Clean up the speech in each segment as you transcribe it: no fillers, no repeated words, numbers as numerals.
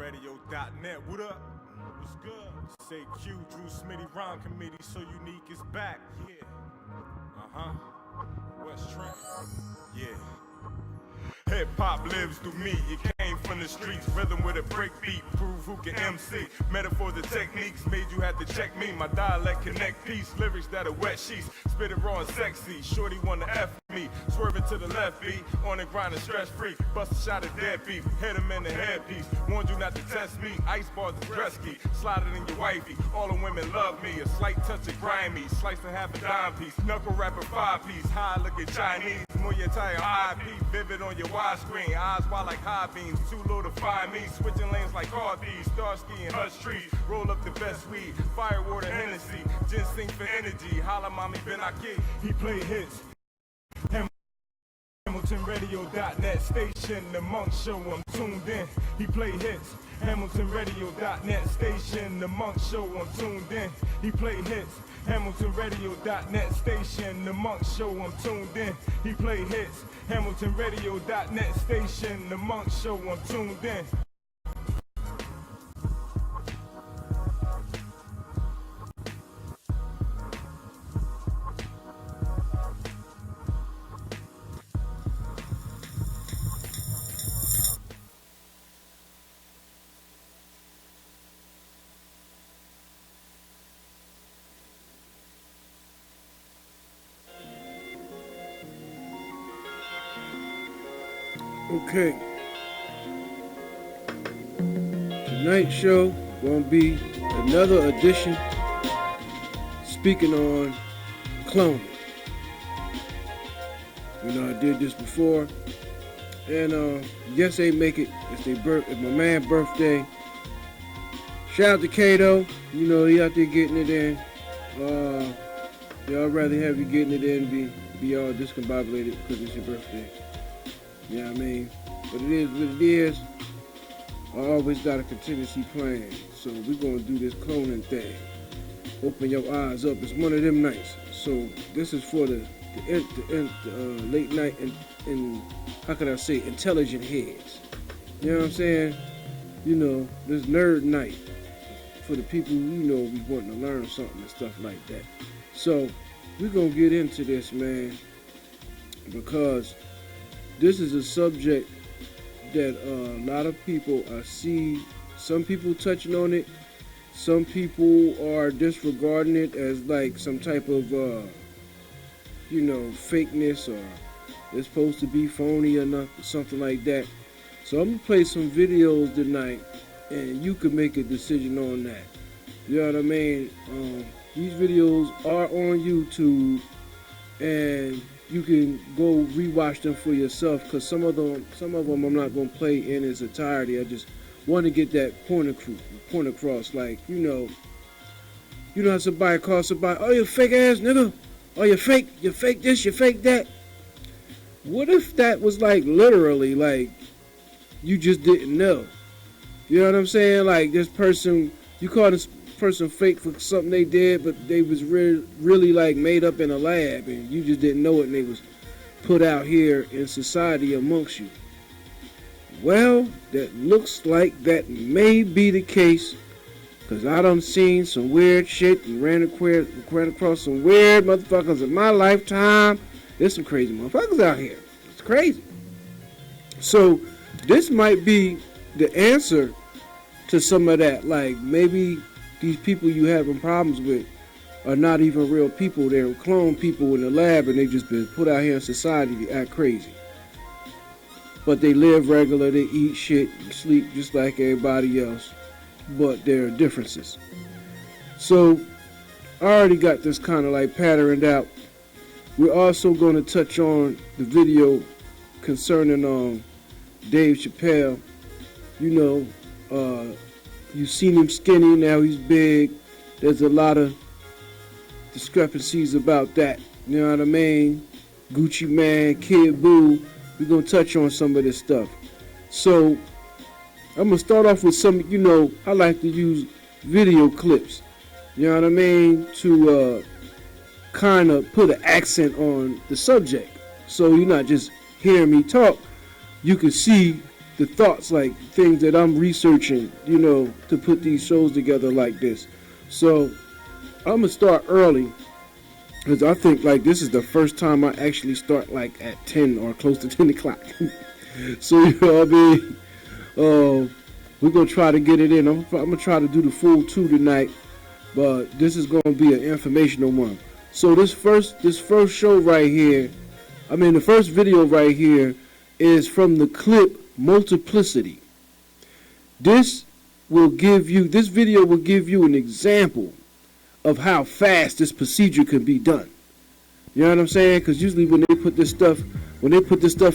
HamptonRadio.net. What up? What's good? Say Q, Drew Smitty Rhyme Committee, so unique is back. Yeah. What's trend? Yeah. Hip hop lives through me. It came from the streets, rhythm with a break beat. Prove who can MC. Metaphors and techniques made you have to check me. My dialect connect peace. Lyrics that are wet sheets. Spit it raw and sexy. Shorty wanna F me. Swerving to the left beat. On the grind and stress free. Bust a shot of dead beef. Hit him in the headpiece. Warned you not to test me. Ice bars and dress key. Slide it in your wifey. All the women love me. A slight touch of grimy. Slice and half a dime piece. Knuckle rapper 5-piece. High looking Chinese. More your entire IP. Vivid on your widescreen. Eyes wide like high beams. Too low to find me. Switching lanes like car thieves. Starsky and Hush trees. Roll up the best weed. Firewater Hennessy. Ginseng for energy. Holla mommy Ben Aki. He play hits. HamiltonRadio.net station, the Monk Show, I'm tuned in. He play hits. HamiltonRadio.net station, the Monk Show, I'm tuned in. He play hits. HamiltonRadio.net station, the Monk Show, I'm tuned in. He play hits. HamiltonRadio.net station, the Monk Show, I'm tuned in. Okay, tonight's show gonna be another edition speaking on cloning. You know, I did this before, and yes, they make it. It's my man's birthday. Shout out to Kato. You know, he out there getting it in. I'd rather have you getting it in be all discombobulated because it's your birthday. You know what I mean? But it is what it is. I always got a contingency plan. So we're going to do this cloning thing. Open your eyes up. It's one of them nights. So this is for the late night and how can I say, intelligent heads. You know what I'm saying? You know, this nerd night for the people who, you know, we want to learn something and stuff like that. So we're going to get into this, man, because this is a subject that a lot of people, I see some people touching on it. Some people are disregarding it as like some type of, you know, fakeness, or it's supposed to be phony or not, something like that. So I'm going to play some videos tonight, and you can make a decision on that. You know what I mean? These videos are on YouTube, and you can go rewatch them for yourself, because some of them I'm not going to play in its entirety. I just want to get that point across. Like, you know how somebody calls somebody, oh, you fake ass nigga, oh, you fake this, you fake that. What if that was like literally like you just didn't know? You know what I'm saying? Like, this person, you call this person fake for something they did, but they was really like made up in a lab, and you just didn't know it, and they was put out here in society amongst you. Well, that looks like that may be the case, because I done seen some weird shit and ran across some weird motherfuckers in my lifetime. There's some crazy motherfuckers out here. It's crazy. So this might be the answer to some of that. Like, maybe these people you having problems with are not even real people. They're clone people in the lab, and they just been put out here in society to act crazy. But they live regular, they eat shit, sleep just like everybody else. But there are differences. So I already got this kind of like patterned out. We're also going to touch on the video concerning Dave Chappelle. You know, you've seen him skinny, now he's big. There's a lot of discrepancies about that. You know what I mean? Gucci Man, Kid Boo. We're going to touch on some of this stuff. So I'm going to start off with some, you know, I like to use video clips. You know what I mean? To kind of put an accent on the subject. So you're not just hearing me talk. You can see the thoughts, like things that I'm researching, you know, to put these shows together like this. So I'm gonna start early because I think like this is the first time I actually start like at 10 or close to 10 o'clock. So you know what I mean. We're gonna try to get it in. I'm gonna try to do the full 2 tonight, but this is gonna be an informational one. So this first show right here, I mean the first video right here is from the clip Multiplicity. This video will give you an example of how fast this procedure can be done. You know what I'm saying? Because usually when they put this stuff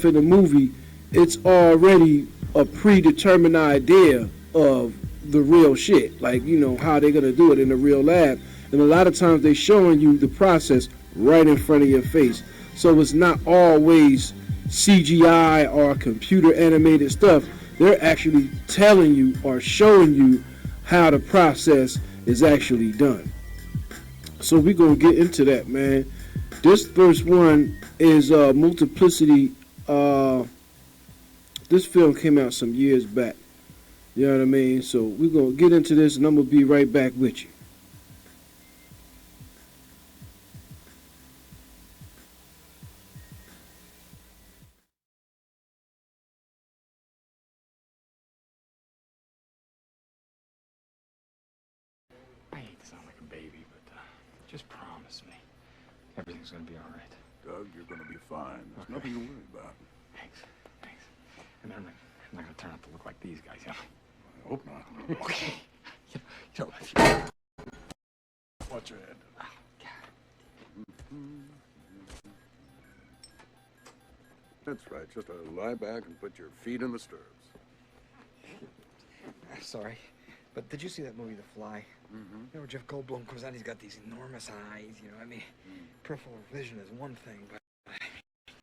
in a movie, it's already a predetermined idea of the real shit. Like, you know, how they're going to do it in the real lab. And a lot of times they're showing you the process right in front of your face. So it's not always CGI or computer animated stuff. They're actually telling you or showing you how the process is actually done. So we're going to get into that, man. This first one is Multiplicity. This film came out some years back. You know what I mean? So we're going to get into this and I'm going to be right back with you. I hate to sound like a baby, but just promise me everything's gonna be all right. Doug, you're gonna be fine. There's nothing to worry about. Thanks. And I'm not gonna turn out to look like these guys, you know? I hope not. Okay. You know, Watch your head. oh, God. That's right. Just lie back and put your feet in the stirrups. Sorry, but did you see that movie, The Fly? You know, where Jeff Goldblum comes out, he's got these enormous eyes, you know, I mean, peripheral vision is one thing, but,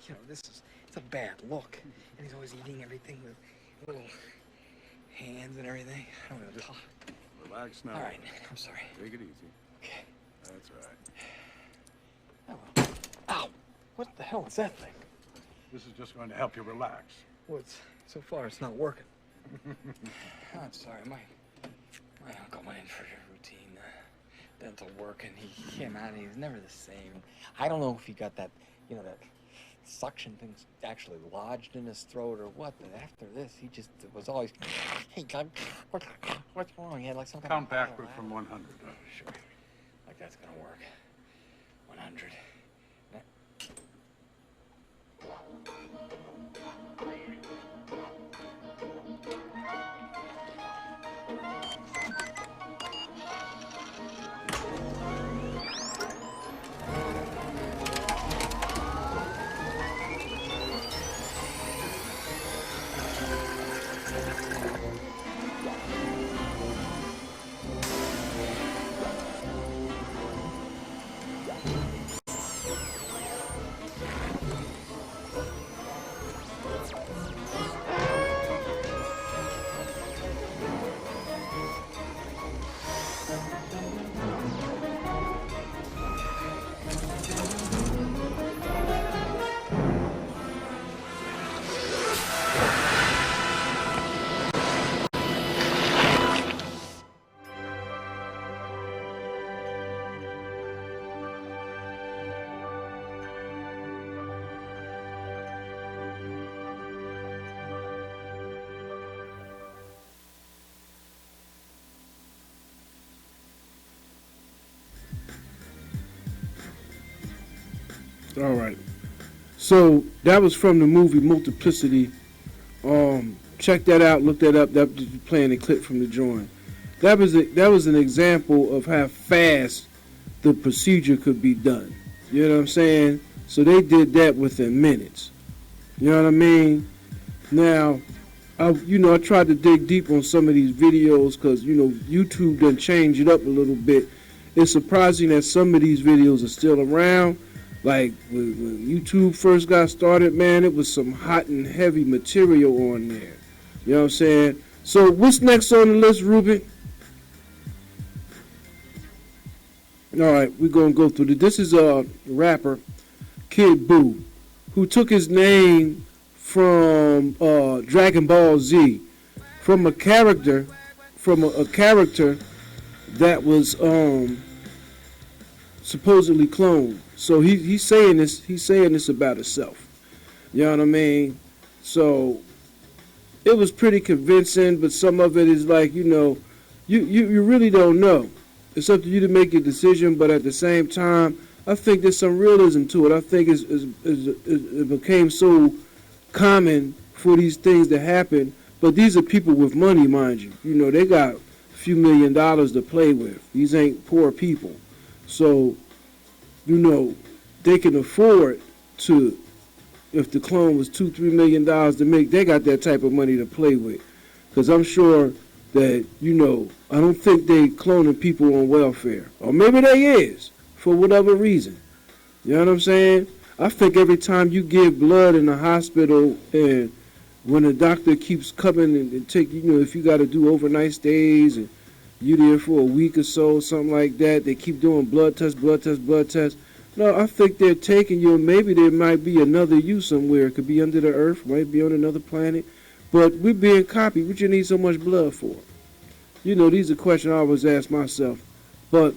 you know, it's a bad look, and he's always eating everything with little hands and everything. I don't know, Relax now. all right, I'm sorry. Take it easy. Okay. That's right. Oh, well. Ow! What the hell is that thing? This is just going to help you relax. Well, so far it's not working. I'm sorry, my uncle went in for routine dental work, and he came out and he's never the same. I don't know if he got that, you know, that suction thing's actually lodged in his throat or what, but after this, he just was always, hey, God, what's wrong? He had like some kind Count of backward from 100. Sure. Like that's gonna work. 100. All right. So that was from the movie Multiplicity. Check that out. Look that up. That was playing a clip from the joint. That was an example of how fast the procedure could be done. You know what I'm saying? So they did that within minutes. You know what I mean? Now, I tried to dig deep on some of these videos because, you know, YouTube done changed it up a little bit. It's surprising that some of these videos are still around. Like, when YouTube first got started, man, it was some hot and heavy material on there. You know what I'm saying? So, what's next on the list, Ruben? All right, we're going to go through this. This is a rapper, Kid Boo, who took his name from Dragon Ball Z, from a character, a character that was supposedly cloned. So he's saying this. He's saying this about himself. You know what I mean? So it was pretty convincing, but some of it is like, you really don't know. It's up to you to make your decision, but at the same time, I think there's some realism to it. I think it became so common for these things to happen, but these are people with money, mind you. They got a few $1,000,000 to play with. These ain't poor people. So, they can afford to, if the clone was $2-3 million to make, they got that type of money to play with. Because I'm sure that, I don't think they cloning people on welfare. Or maybe they is, for whatever reason. You know what I'm saying? I think every time you give blood in the hospital, and when the doctor keeps coming and take, if you got to do overnight stays and you there for a week or so, something like that, they keep doing blood tests. No, I think they're taking you, and maybe there might be another you somewhere. It could be under the earth, might be on another planet. But we're being copied. What you need so much blood for? These are questions I always ask myself. But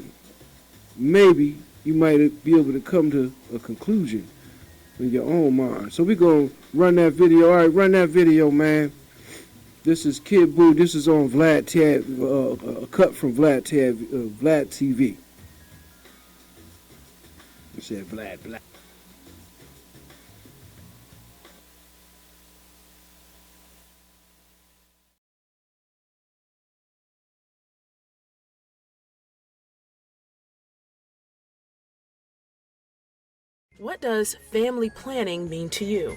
maybe you might be able to come to a conclusion in your own mind. So we're going to run that video. All right, run that video, man. This is Kid Boo. This is on Vlad Tab, a cut from Vlad TV. I said Vlad. What does family planning mean to you?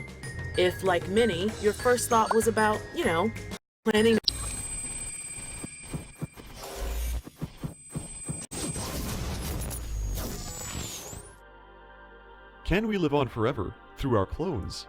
If, like many, your first thought was about, planning. Can we live on forever through our clones?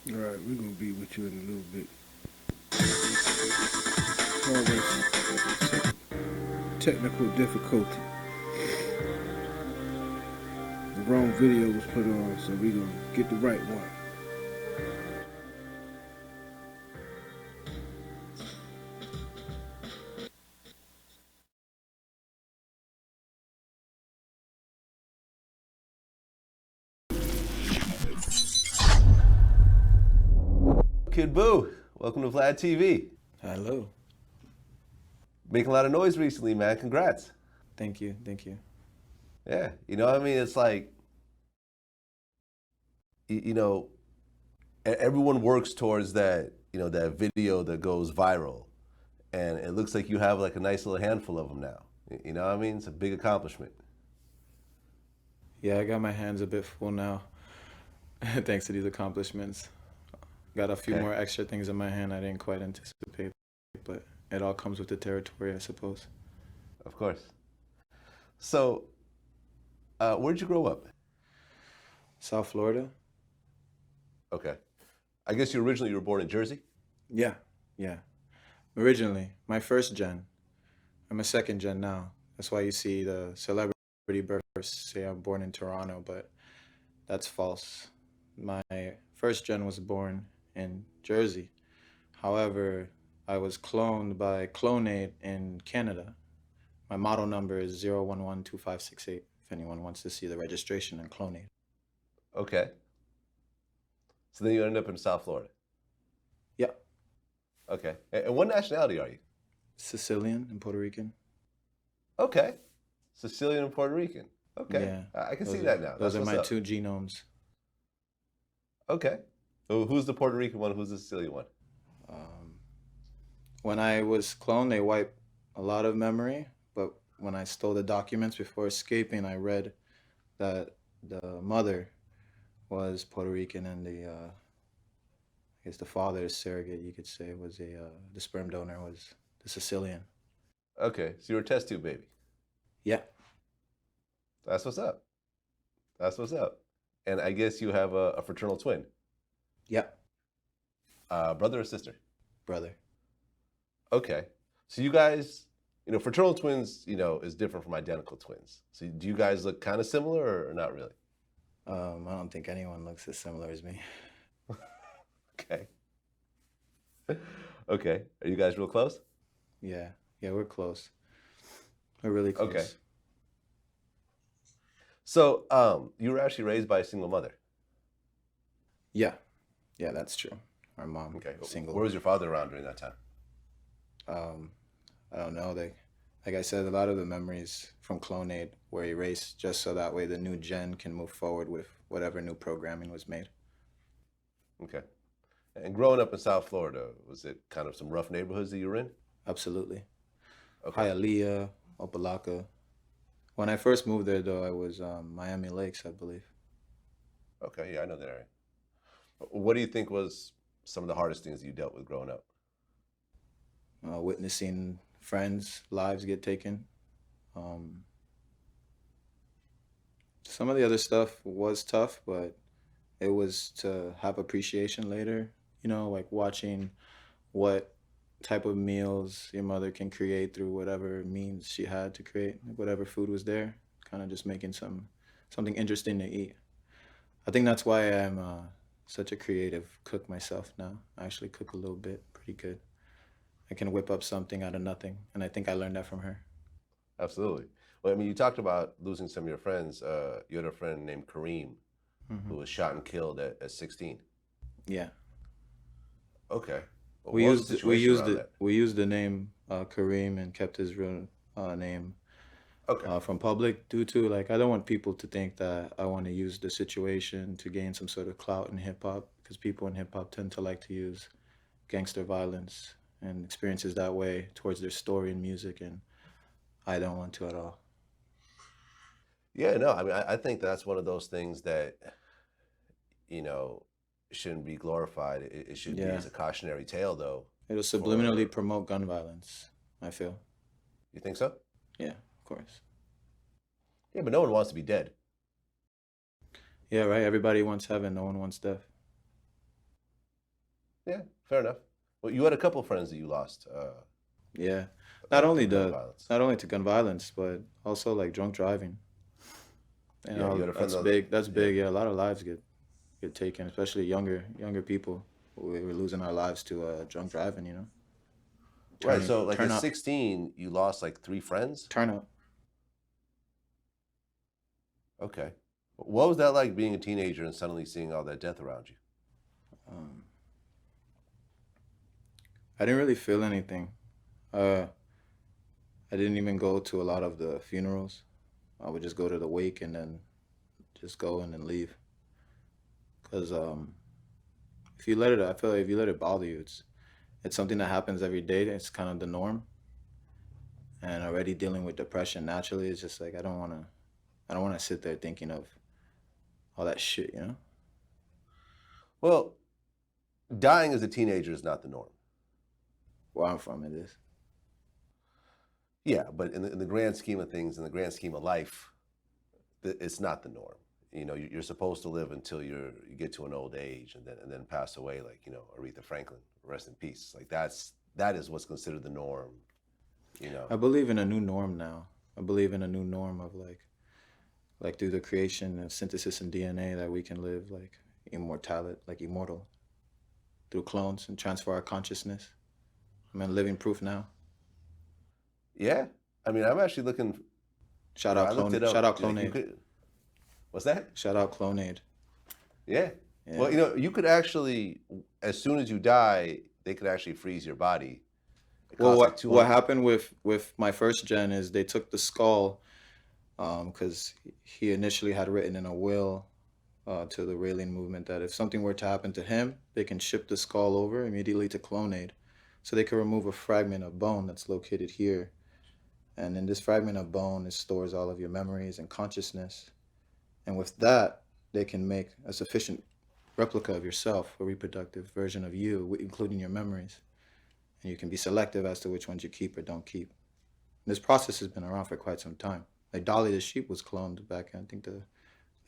All right, we're going to be with you in a little bit. Always technical difficulty. The wrong video was put on, so we're going to get the right one. Kid Boo, welcome to Vlad TV. Hello. Making a lot of noise recently, man. Congrats. Thank you. Yeah, what I mean? It's like, everyone works towards that, that video that goes viral. And it looks like you have like a nice little handful of them now. You know what I mean? It's a big accomplishment. Yeah, I got my hands a bit full now, thanks to these accomplishments. Got a few Okay, more extra things in my hand I didn't quite anticipate, but it all comes with the territory, I suppose. of course. So, where'd you grow up? South Florida? Okay. I guess you were born in Jersey? Yeah, yeah. Originally, my first gen. I'm a second gen now. That's why you see the celebrity births say I'm born in Toronto, but that's false. My first gen was born in Jersey. However, I was cloned by Clonate in Canada. My model number is 0112568. If anyone wants to see the registration and Clonate. Okay. So then you ended up in South Florida. Yeah, Okay. And what nationality are you? Sicilian and Puerto Rican. Okay. Sicilian and Puerto Rican. Okay. Yeah, I can see those are that now. those That's are what's my up. two genomes. Okay. So who's the Puerto Rican one? Who's the Sicilian one? Um, when I was cloned, they wiped a lot of memory, but when I stole the documents before escaping, I read that the mother was Puerto Rican and I guess the father, surrogate, you could say, was the sperm donor was the Sicilian. Okay. So you're a test tube baby. Yeah, That's what's up. That's what's up. And I guess you have a fraternal twin, yeah, brother or sister? brother. Okay. So you guys, fraternal twins, is different from identical twins. So do you guys look kind of similar or not really? I don't think anyone looks as similar as me. Okay. Okay. Are you guys real close? Yeah, yeah, we're close. We're really Okay. close. So you were actually raised by a single mother. Yeah, yeah, that's true. Our mom, Okay. single. Where was your father around during that time? Um, I don't know. Like I said, a lot of the memories from Clonade were erased just so that way the new gen can move forward with whatever new programming was made. Okay. And growing up in South Florida, was it kind of some rough neighborhoods that you were in? Absolutely. Okay. Hialeah, Opelika. When I first moved there, though, I was Miami Lakes, I believe. Okay. Yeah, I know that area. What do you think was some of the hardest things that you dealt with growing up? Witnessing friends' lives get taken. Um, some of the other stuff was tough, but it was to have appreciation later. Like watching what type of meals your mother can create through whatever means she had to create, like whatever food was there, kind of just making something interesting to eat. I think that's why I'm such a creative cook myself now. I actually cook a little bit, pretty good. I can whip up something out of nothing, and I think I learned that from her. Absolutely. Well, I mean, you talked about losing some of your friends. You had a friend named Kareem who Hmm. was shot and killed at 16. Yeah, Okay. What we was the used we situation used around it that? we used the name Kareem and kept his real name Okay. from public due to like I don't want people to think that I want to use the situation to gain some sort of clout in hip hop because people in hip hop tend to like to use gangster violence and experiences that way towards their story and music, and I don't want to at all. Yeah, no, I mean, I think that's one of those things that, you know, shouldn't be glorified. It should be Yeah, as a cautionary tale, though, it'll subliminally for, promote gun violence, I feel. you think so? Yeah, of course. Yeah, but no one wants to be dead. Yeah, right. Everybody wants heaven, no one wants death. Yeah, fair enough. Well, you had a couple friends that you lost Yeah, not only through gun the violence. not only to gun violence, but also like drunk driving. Yeah, you had a friend That's that, big. That's yeah. big. Yeah, a lot of lives get taken, especially younger people. We're losing our lives to drunk driving. Right, so like Turn at up, 16, you lost like 3 friends? turn up. Okay. What was that like being a teenager and suddenly seeing all that death around you? Um, I didn't really feel anything. Uh, I didn't even go to a lot of the funerals. I would just go to the wake and then just go and then leave. Cause if you let it, I feel like if you let it bother you, it's something that happens every day. It's kind of the norm. And already dealing with depression naturally, it's just like I don't wanna sit there thinking of all that shit. Well, dying as a teenager is not the norm. Where I'm from, it is. Yeah, but in the grand scheme of things, in the grand scheme of life, it's not the norm. You know, you're supposed to live until you get to an old age and then pass away, like, you know, Aretha Franklin, rest in peace. Like that is what's considered the norm, you know. I believe in a new norm now. I believe in a new norm of like through the creation and synthesis in DNA that we can live like immortal through clones and transfer our consciousness. I'm in living proof now. Yeah, I mean, I'm actually looking. Shout out Clonade. Shout out Like, Clonade. What's that? Shout out Clonade. Yeah. Well, you know, you could actually, as soon as you die, they could actually freeze your body. Well, what happened with my first gen is they took the skull, because he initially had written in a will to the Raelian movement that if something were to happen to him, they can ship the skull over immediately to Clonade. So they can remove a fragment of bone that's located here. And in this fragment of bone, it stores all of your memories and consciousness. And with that, they can make a sufficient replica of yourself, a reproductive version of you, including your memories. And you can be selective as to which ones you keep or don't keep. This process has been around for quite some time. Like Dolly the sheep was cloned back in, I think, the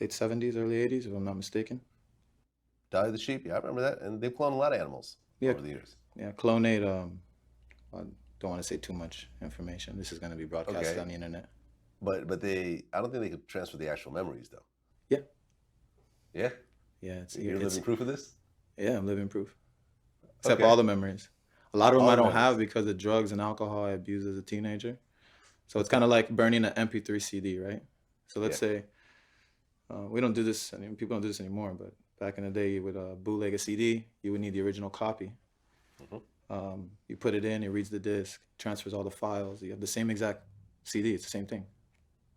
late 70s, early 80s, if I'm not mistaken. Dolly the sheep, yeah, I remember that. And they've cloned a lot of animals over the years. Yeah, Clonade, I don't want to say too much information. This is going to be broadcasted on the internet. But I don't think they could transfer the actual memories, though. Yeah. Yeah? Yeah. You're living proof of this? Yeah, I'm living proof. Except all the memories. A lot of them I don't have because of drugs and alcohol I abused as a teenager. So it's kind of like burning an MP3 CD, right? So let's say, we don't do this, people don't do this anymore, but back in the day, you would bootleg a CD, you would need the original copy. You put it in, it reads the disc, transfers all the files. You have the same exact CD, it's the same thing.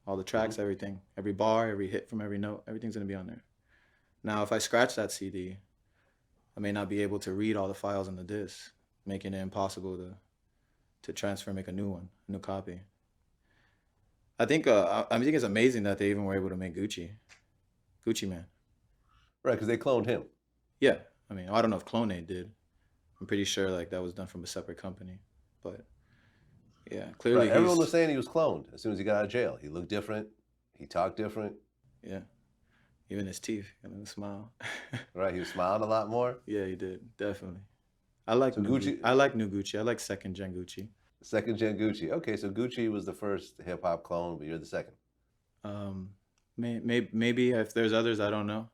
All the tracks, everything, every bar, every hit from every note, everything's gonna be on there. Now, if I scratch that CD, I may not be able to read all the files on the disc, making it impossible to transfer, make a new one, a new copy. I think it's amazing that they even were able to make Gucci Man. Right, because they cloned him. Yeah, I mean, I don't know if Clonade did. I'm pretty sure like that was done from a separate company, but yeah, clearly everyone was saying he was cloned as soon as he got out of jail. He looked different. He talked different. Yeah, even his teeth, a smile. Right, he was smiling a lot more. Yeah, he did, definitely. I like Gucci. I like new Gucci. I like second gen Gucci. Second gen Gucci. Okay, so Gucci was the first hip hop clone, but you're the second. Maybe if there's others, I don't know.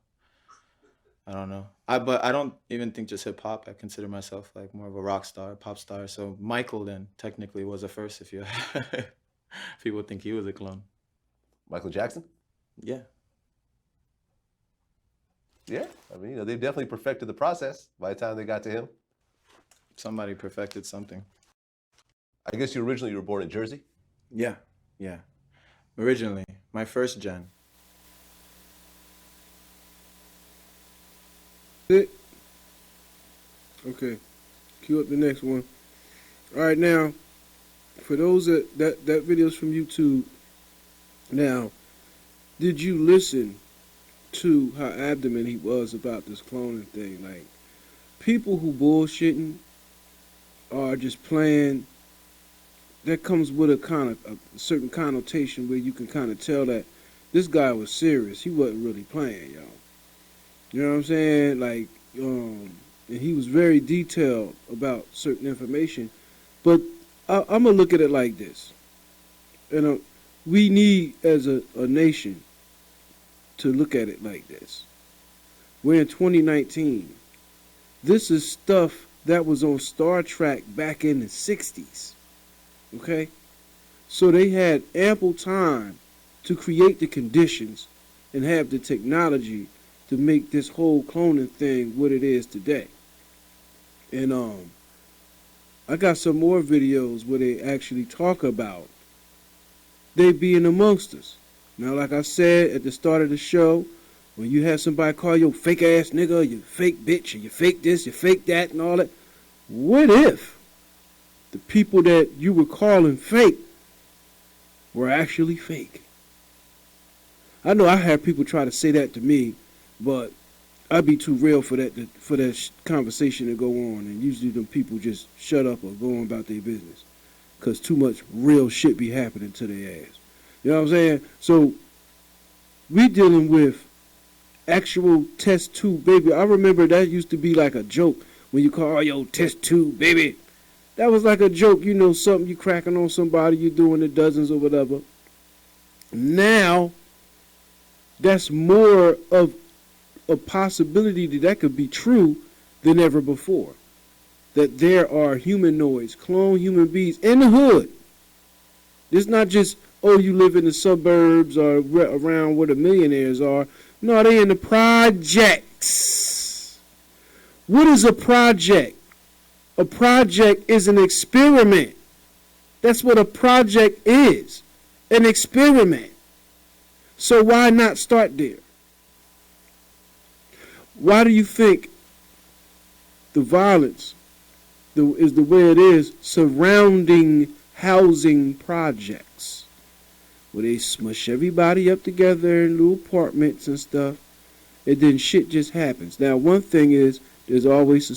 But I don't even think just hip hop. I consider myself like more of a rock star, pop star. So Michael then technically was the first. If you people think he was a clone. Michael Jackson. Yeah. Yeah, I mean, they definitely perfected the process by the time they got to him. Somebody perfected something. I guess you were born in Jersey? Yeah. Originally, my first gen. It. Okay. Cue up the next one. All right, now, for those that video's from YouTube. Now, did you listen to how adamant he was about this cloning thing? Like, people who bullshitting are just playing. That comes with a certain connotation where you can kind of tell that this guy was serious. He wasn't really playing, y'all. You know what I'm saying? Like, and he was very detailed about certain information. But I'm gonna look at it like this. And we need, as a nation, to look at it like this. We're in 2019. This is stuff that was on Star Trek back in the 60s. Okay? So they had ample time to create the conditions and have the technology to make this whole cloning thing what it is today. And I got some more videos where they actually talk about they being amongst us. Now, like I said at the start of the show, when you have somebody call you fake ass nigga, you fake bitch, or you fake this, you fake that, and all that, what if the people that you were calling fake were actually fake? I know I had people try to say that to me, but I'd be too real for that conversation to go on, and usually them people just shut up or go on about their business, cause too much real shit be happening to their ass. You know what I'm saying? So we dealing with actual test tube baby. I remember that used to be like a joke when you call, oh, yo, test tube baby. That was like a joke, you know, something you cracking on somebody, you doing the dozens or whatever. Now, that's more of a possibility that could be true than ever before. That there are humanoids, clone human beings in the hood. It's not just, oh, you live in the suburbs or around where the millionaires are. No, they in the projects. What is a project? A project is an experiment. That's what a project is. An experiment. So why not start there? Why do you think the violence is the way it is surrounding housing projects? Where they smush everybody up together in little apartments and stuff, and then shit just happens. Now, one thing is, there's always a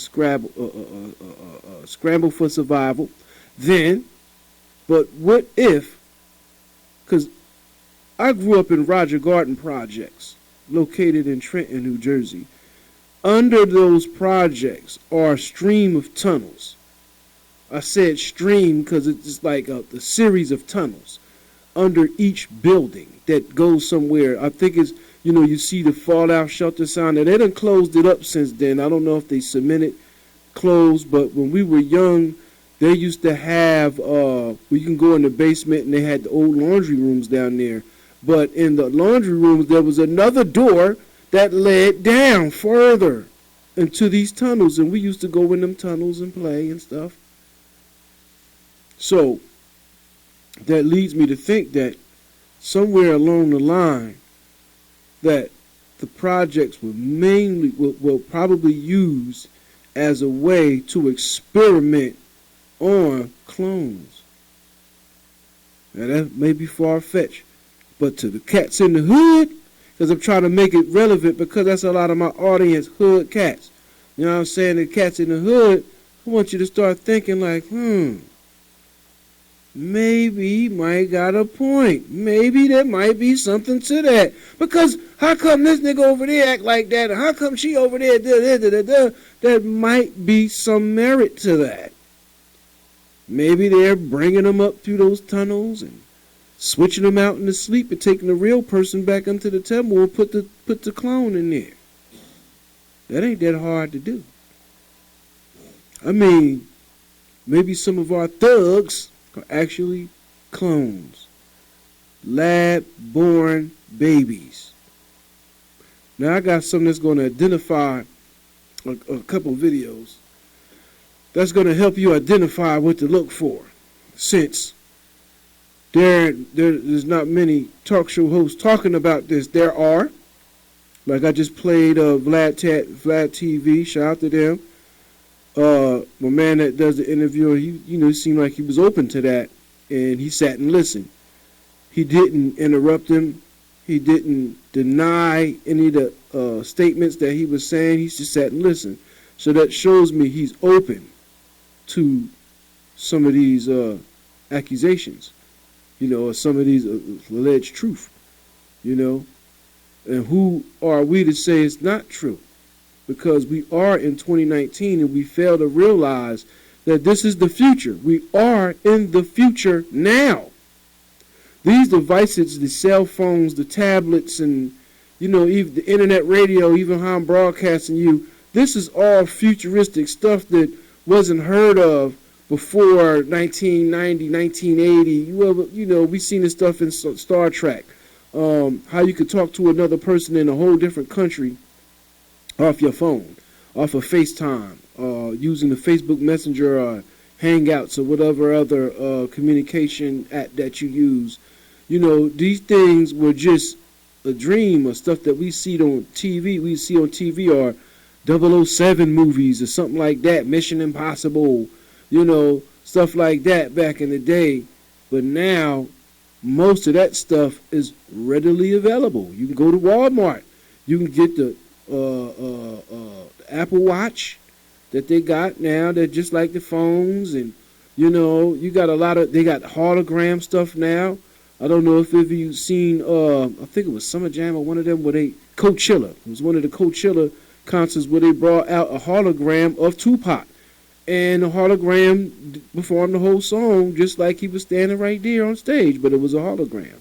scramble for survival. Then, but what if, because I grew up in Roger Garden projects, located in Trenton, New Jersey. Under those projects are a stream of tunnels. I said stream because it's like the series of tunnels under each building that goes somewhere. I think it's, you know, you see the fallout shelter sign. Now, they done closed it up since then. I don't know if they cemented closed, but when we were young, they used to have, where you can go in the basement and they had the old laundry rooms down there. But in the laundry rooms, there was another door that led down further into these tunnels, and we used to go in them tunnels and play and stuff. So that leads me to think that somewhere along the line that the projects were mainly will probably use as a way to experiment on clones. Now that may be far-fetched, but to the cats in the hood, because I'm trying to make it relevant, because that's a lot of my audience, hood cats. You know what I'm saying? The cats in the hood, I want you to start thinking like, maybe he might got a point. Maybe there might be something to that. Because how come this nigga over there act like that? And how come she over there? There might be some merit to that. Maybe they're bringing them up through those tunnels and switching them out into sleep and taking the real person back into the temple and put the clone in there. That ain't that hard to do. I mean, maybe some of our thugs are actually clones. Lab-born babies. Now I got something that's going to identify a couple videos that's going to help you identify what to look for, since there's not many talk show hosts talking about this. There are, like I just played Vlad TV. Shout out to them. My man that does the interview, he seemed like he was open to that, and he sat and listened. He didn't interrupt him. He didn't deny any of the statements that he was saying. He just sat and listened. So that shows me he's open to some of these accusations, or some of these alleged truth, And who are we to say it's not true? Because we are in 2019 and we fail to realize that this is the future. We are in the future now. These devices, the cell phones, the tablets, and, even the internet radio, even how I'm broadcasting you, this is all futuristic stuff that wasn't heard of before 1990, 1980. We seen this stuff in Star Trek. How you could talk to another person in a whole different country off your phone, off of FaceTime, using the Facebook Messenger or Hangouts or whatever other communication app that you use. These things were just a dream of stuff that we see on TV. We see on TV or 007 movies or something like that, Mission Impossible, stuff like that back in the day. But now, most of that stuff is readily available. You can go to Walmart. You can get the Apple Watch that they got now. They're just like the phones, and you got a lot of. They got hologram stuff now. I don't know if you've seen. I think it was Summer Jam or one of them where they Coachella. It was one of the Coachella concerts where they brought out a hologram of Tupac, and the hologram performed the whole song just like he was standing right there on stage, but it was a hologram.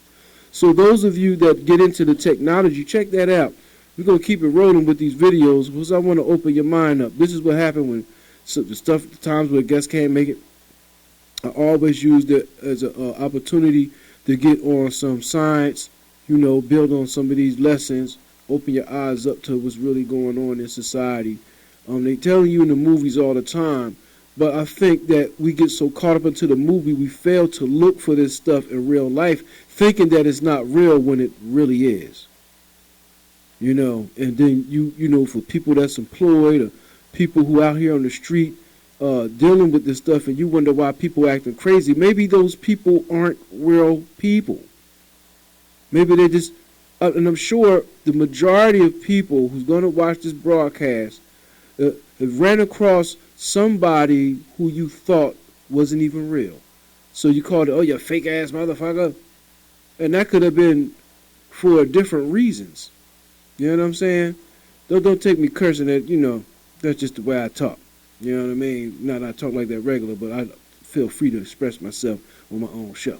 So those of you that get into the technology, check that out. We're going to keep it rolling with these videos because I want to open your mind up. This is what happened when the times where guests can't make it. I always use it as an opportunity to get on some science, build on some of these lessons, open your eyes up to what's really going on in society. They telling you in the movies all the time, but I think that we get so caught up into the movie, we fail to look for this stuff in real life, thinking that it's not real when it really is. And then for people that's employed or people who out here on the street dealing with this stuff, and you wonder why people acting crazy. Maybe those people aren't real people. Maybe they just, and I'm sure the majority of people who's going to watch this broadcast have ran across somebody who you thought wasn't even real. So you called it, oh, you fake ass motherfucker. And that could have been for different reasons. You know what I'm saying? Don't take me cursing at, that's just the way I talk. You know what I mean? Not I talk like that regular, but I feel free to express myself on my own show.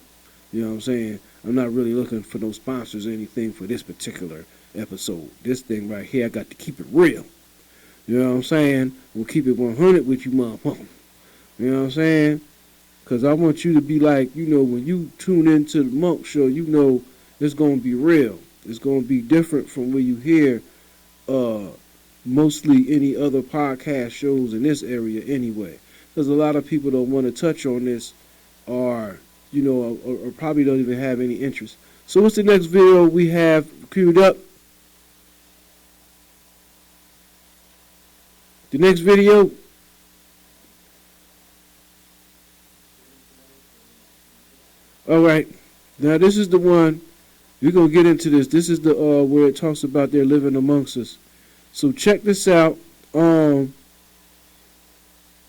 You know what I'm saying? I'm not really looking for no sponsors or anything for this particular episode. This thing right here, I got to keep it real. You know what I'm saying? We'll keep it 100 with you, motherfucker. You know what I'm saying? Because I want you to be like, when you tune into the Monk Show, it's going to be real. It's going to be different from where you hear mostly any other podcast shows in this area anyway. Because a lot of people don't want to touch on this or probably don't even have any interest. So what's the next video we have queued up? The next video. All right. Now this is the one. We're going to get into this. This is the where it talks about they're living amongst us. So check this out. I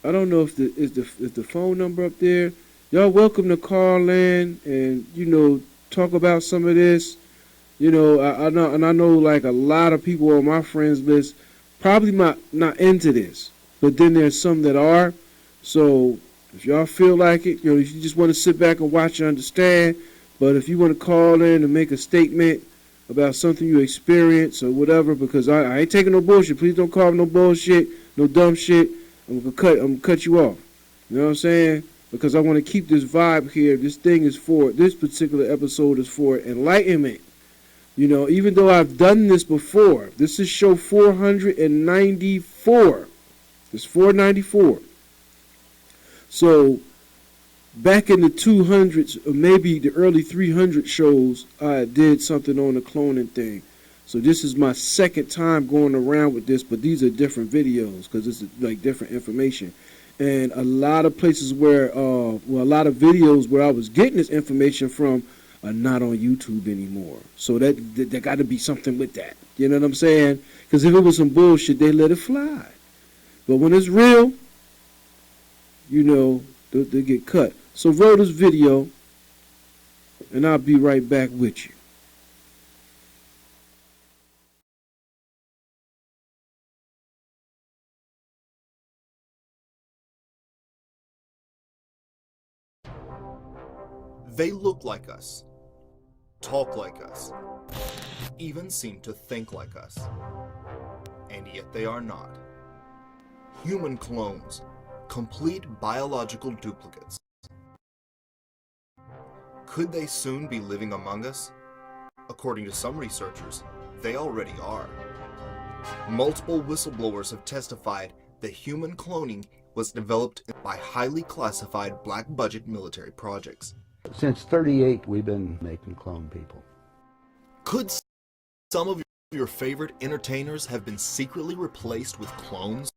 don't know if the phone number up there. Y'all welcome to call in and talk about some of this. I know like a lot of people on my friends list probably not into this, but then there's some that are. So if y'all feel like it, if you just want to sit back and watch and understand. But if you want to call in and make a statement about something you experience or whatever, because I ain't taking no bullshit. Please don't call me no bullshit, no dumb shit. I'm gonna cut you off. You know what I'm saying? Because I want to keep this vibe here. This particular episode is for enlightenment. Even though I've done this before, this is show 494. It's 494. So back in the 200s, or maybe the early 300 shows, I did something on the cloning thing. So this is my second time going around with this, but these are different videos because it's like different information. And a lot of places where, a lot of videos where I was getting this information from are not on YouTube anymore. So there got to be something with that. You know what I'm saying? Because if it was some bullshit, they let it fly. But when it's real, they get cut. So roll this video, and I'll be right back with you. They look like us, talk like us, even seem to think like us. And yet they are not. Human clones, complete biological duplicates. Could they soon be living among us? According to some researchers, they already are. Multiple whistleblowers have testified that human cloning was developed by highly classified black-budget military projects. Since '38, we've been making clone people. Could some of your favorite entertainers have been secretly replaced with clones?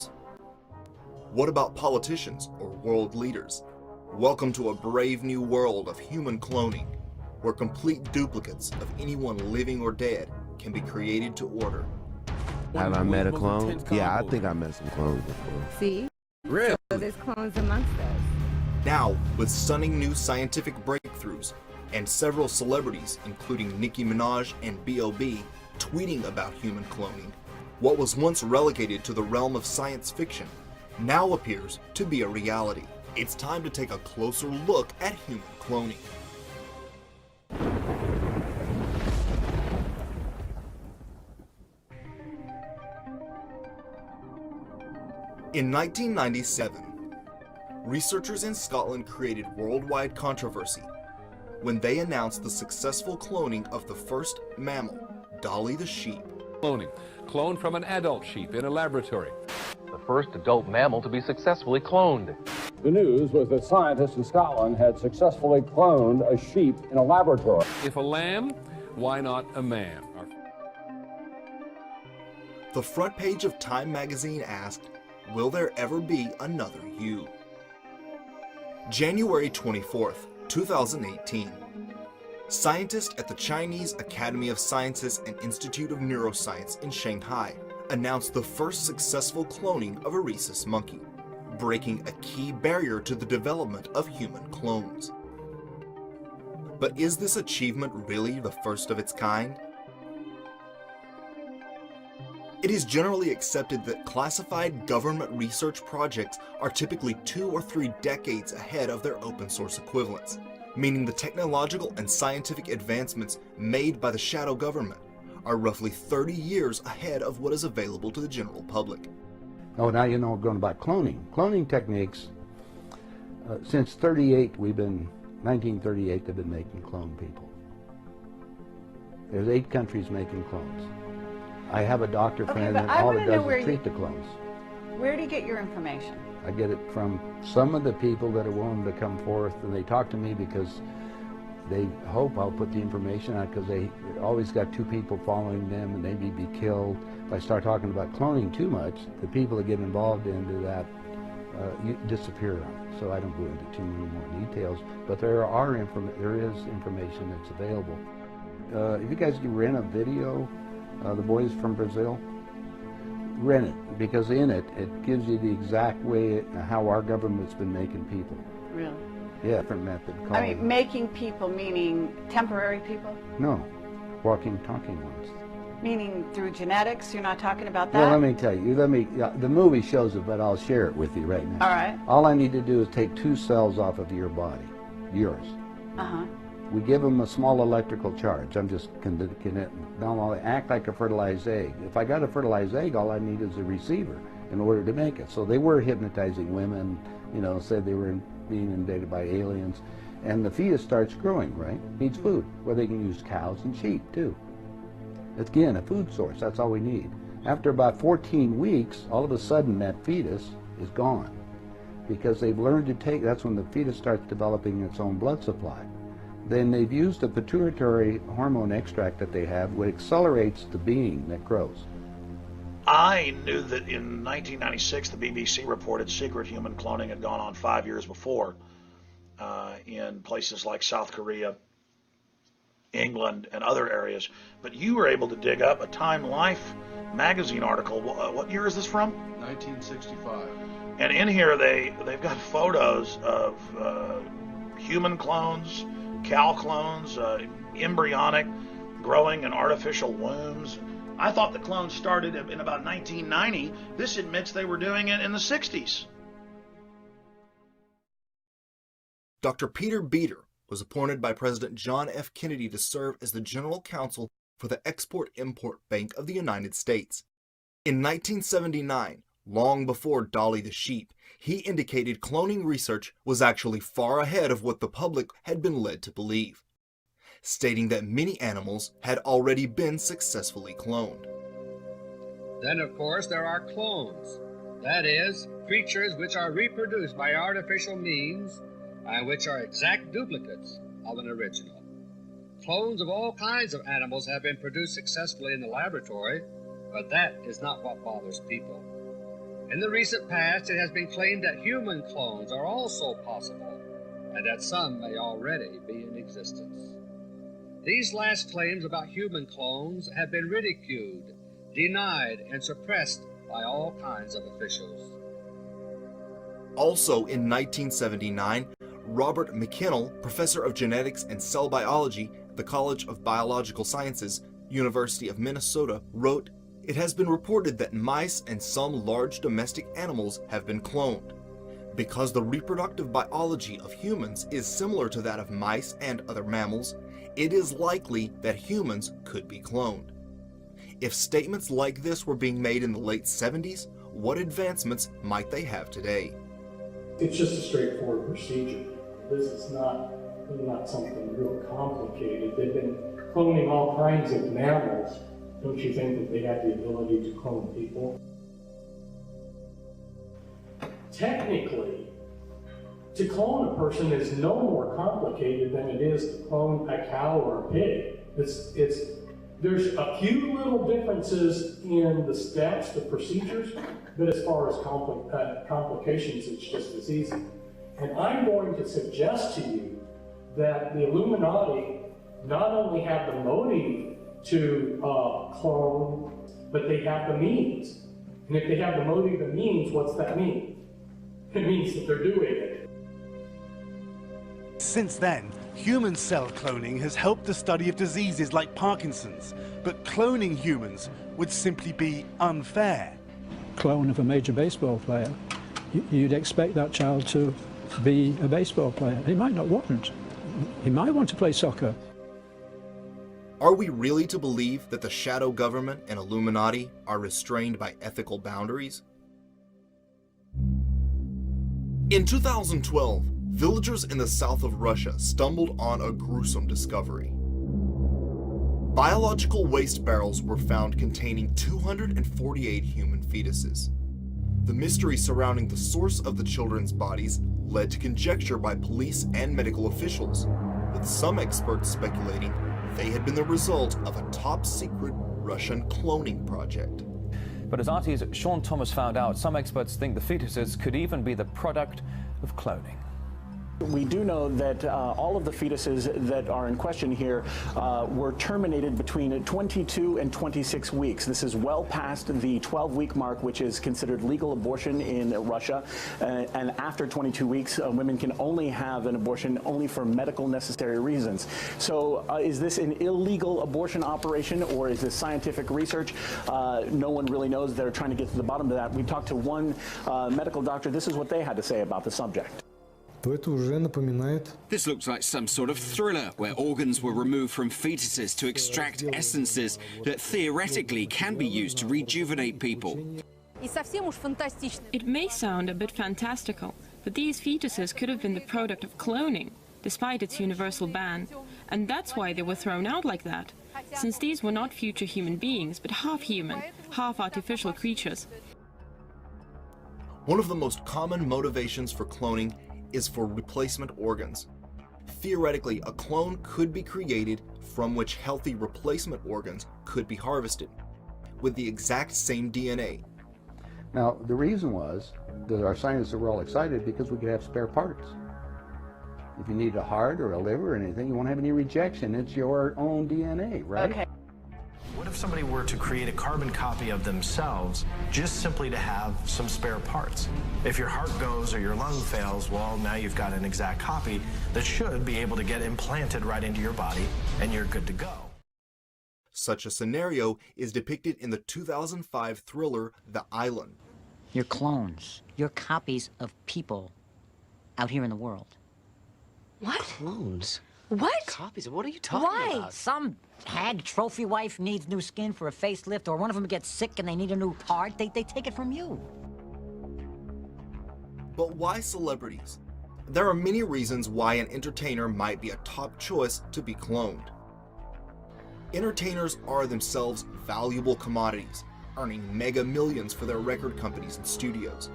What about politicians or world leaders? Welcome to a brave new world of human cloning, where complete duplicates of anyone living or dead can be created to order. Have I met a clone? Yeah, I think I met some clones before. See? Really? So there's clones amongst us. Now, with stunning new scientific breakthroughs and several celebrities, including Nicki Minaj and B.O.B., tweeting about human cloning, what was once relegated to the realm of science fiction now appears to be a reality. It's time to take a closer look at human cloning. In 1997, researchers in Scotland created worldwide controversy when they announced the successful cloning of the first mammal, Dolly the sheep. Cloning, cloned from an adult sheep in a laboratory. The first adult mammal to be successfully cloned. The news was that scientists in Scotland had successfully cloned a sheep in a laboratory. If a lamb, why not a man? The front page of Time magazine asked, "Will there ever be another you?" January 24th, 2018. Scientists at the Chinese Academy of Sciences and Institute of Neuroscience in Shanghai announced the first successful cloning of a rhesus monkey, breaking a key barrier to the development of human clones. But is this achievement really the first of its kind? It is generally accepted that classified government research projects are typically 2 or 3 decades ahead of their open source equivalents, meaning the technological and scientific advancements made by the shadow government are roughly 30 years ahead of what is available to the general public. Oh, now you know we're going about cloning. Cloning techniques, since 1938, they've been making clone people. There's 8 countries making clones. I have a doctor friend that all it does is treat the clones. Where do you get your information? I get it from some of the people that are willing to come forth, and they talk to me because they hope I'll put the information out, because they always got 2 people following them and they may be killed. If I start talking about cloning too much, the people that get involved into that disappear on it. So I don't go into too many more details, but there is information that's available. If you guys can rent a video, the boys from Brazil, rent it, because in it, it gives you the exact way how our government's been making people. Really? Yeah, different method. I mean, making people meaning temporary people? No, walking, talking ones. Meaning through genetics? You're not talking about that? Yeah, let me tell you. The movie shows it, but I'll share it with you right now. All right. All I need to do is take 2 cells off of your body, yours. Uh-huh. We give them a small electrical charge. I'm just now I'll act like a fertilized egg. If I got a fertilized egg, all I need is a receiver in order to make it. So they were hypnotizing women, said they were being invaded by aliens, and the fetus starts growing, right? Needs food, where they can use cows and sheep too. It's, again, a food source. That's all we need. After about 14 weeks, all of a sudden that fetus is gone, because they've learned to take. That's when the fetus starts developing its own blood supply. Then they've used a pituitary hormone extract that they have, which accelerates the being that grows. I knew that in 1996 the BBC reported secret human cloning had gone on 5 years before in places like South Korea, England, and other areas. But you were able to dig up a Time Life magazine article. What year is this from? 1965. And in here they've got photos of human clones, cow clones, embryonic, growing in artificial wombs. I thought the clones started in about 1990. This admits they were doing it in the 60s. Dr. Peter Beater was appointed by President John F. Kennedy to serve as the General Counsel for the Export-Import Bank of the United States. In 1979, long before Dolly the sheep, he indicated cloning research was actually far ahead of what the public had been led to believe, stating that many animals had already been successfully cloned. Then, of course, there are clones. That is, creatures which are reproduced by artificial means and which are exact duplicates of an original. Clones of all kinds of animals have been produced successfully in the laboratory, but that is not what bothers people. In the recent past, it has been claimed that human clones are also possible, and that some may already be in existence. These last claims about human clones have been ridiculed, denied, and suppressed by all kinds of officials. Also in 1979, Robert McKinnell, professor of genetics and cell biology at the College of Biological Sciences, University of Minnesota, wrote, "It has been reported that mice and some large domestic animals have been cloned. Because the reproductive biology of humans is similar to that of mice and other mammals, it is likely that humans could be cloned." If statements like this were being made in the late 70s, what advancements might they have today? It's just a straightforward procedure. This is not something real complicated. They've been cloning all kinds of mammals. Don't you think that they have the ability to clone people? Technically, to clone a person is no more complicated than it is to clone a cow or a pig. There's a few little differences in the steps, the procedures, but as far as complications, it's just as easy. And I'm going to suggest to you that the Illuminati not only have the motive to clone, but they have the means. And if they have the motive and means, what's that mean? It means that they're doing it. Since then, human cell cloning has helped the study of diseases like Parkinson's, but cloning humans would simply be unfair. Clone of a major baseball player, you'd expect that child to be a baseball player. He might not want. He might want to play soccer. Are we really to believe that the shadow government and Illuminati are restrained by ethical boundaries? In 2012, villagers in the south of Russia stumbled on a gruesome discovery. Biological waste barrels were found containing 248 human fetuses. The mystery surrounding the source of the children's bodies led to conjecture by police and medical officials, with some experts speculating they had been the result of a top-secret Russian cloning project. But as RT's Sean Thomas found out, some experts think the fetuses could even be the product of cloning. We do know that all of the fetuses that are in question here were terminated between 22 and 26 weeks. This is well past the 12-week mark, which is considered legal abortion in Russia. And after 22 weeks, women can only have an abortion only for medical necessary reasons. So is this an illegal abortion operation, or is this scientific research? No one really knows. They're trying to get to the bottom of that. We talked to one medical doctor. This is what they had to say about the subject. This looks like some sort of thriller where organs were removed from fetuses to extract essences that theoretically can be used to rejuvenate people. It may sound a bit fantastical, but these fetuses could have been the product of cloning, despite its universal ban. And that's why they were thrown out like that, since these were not future human beings, but half human, half artificial creatures. One of the most common motivations for cloning is for replacement organs. Theoretically, a clone could be created from which healthy replacement organs could be harvested, with the exact same DNA. Now, the reason was that our scientists were all excited because we could have spare parts. If you need a heart or a liver or anything, you won't have any rejection. It's your own DNA, right? Okay. What if somebody were to create a carbon copy of themselves just simply to have some spare parts? If your heart goes or your lung fails, well, now you've got an exact copy that should be able to get implanted right into your body and you're good to go. Such a scenario is depicted in the 2005 thriller The Island. You're clones. You're copies of people out here in the world. What? Clones? What? Copies? What are you talking about? Some hag trophy wife needs new skin for a facelift, or one of them gets sick and they need a new part. They take it from you. But why celebrities? There are many reasons why an entertainer might be a top choice to be cloned. Entertainers are themselves valuable commodities, earning mega millions for their record companies and studios.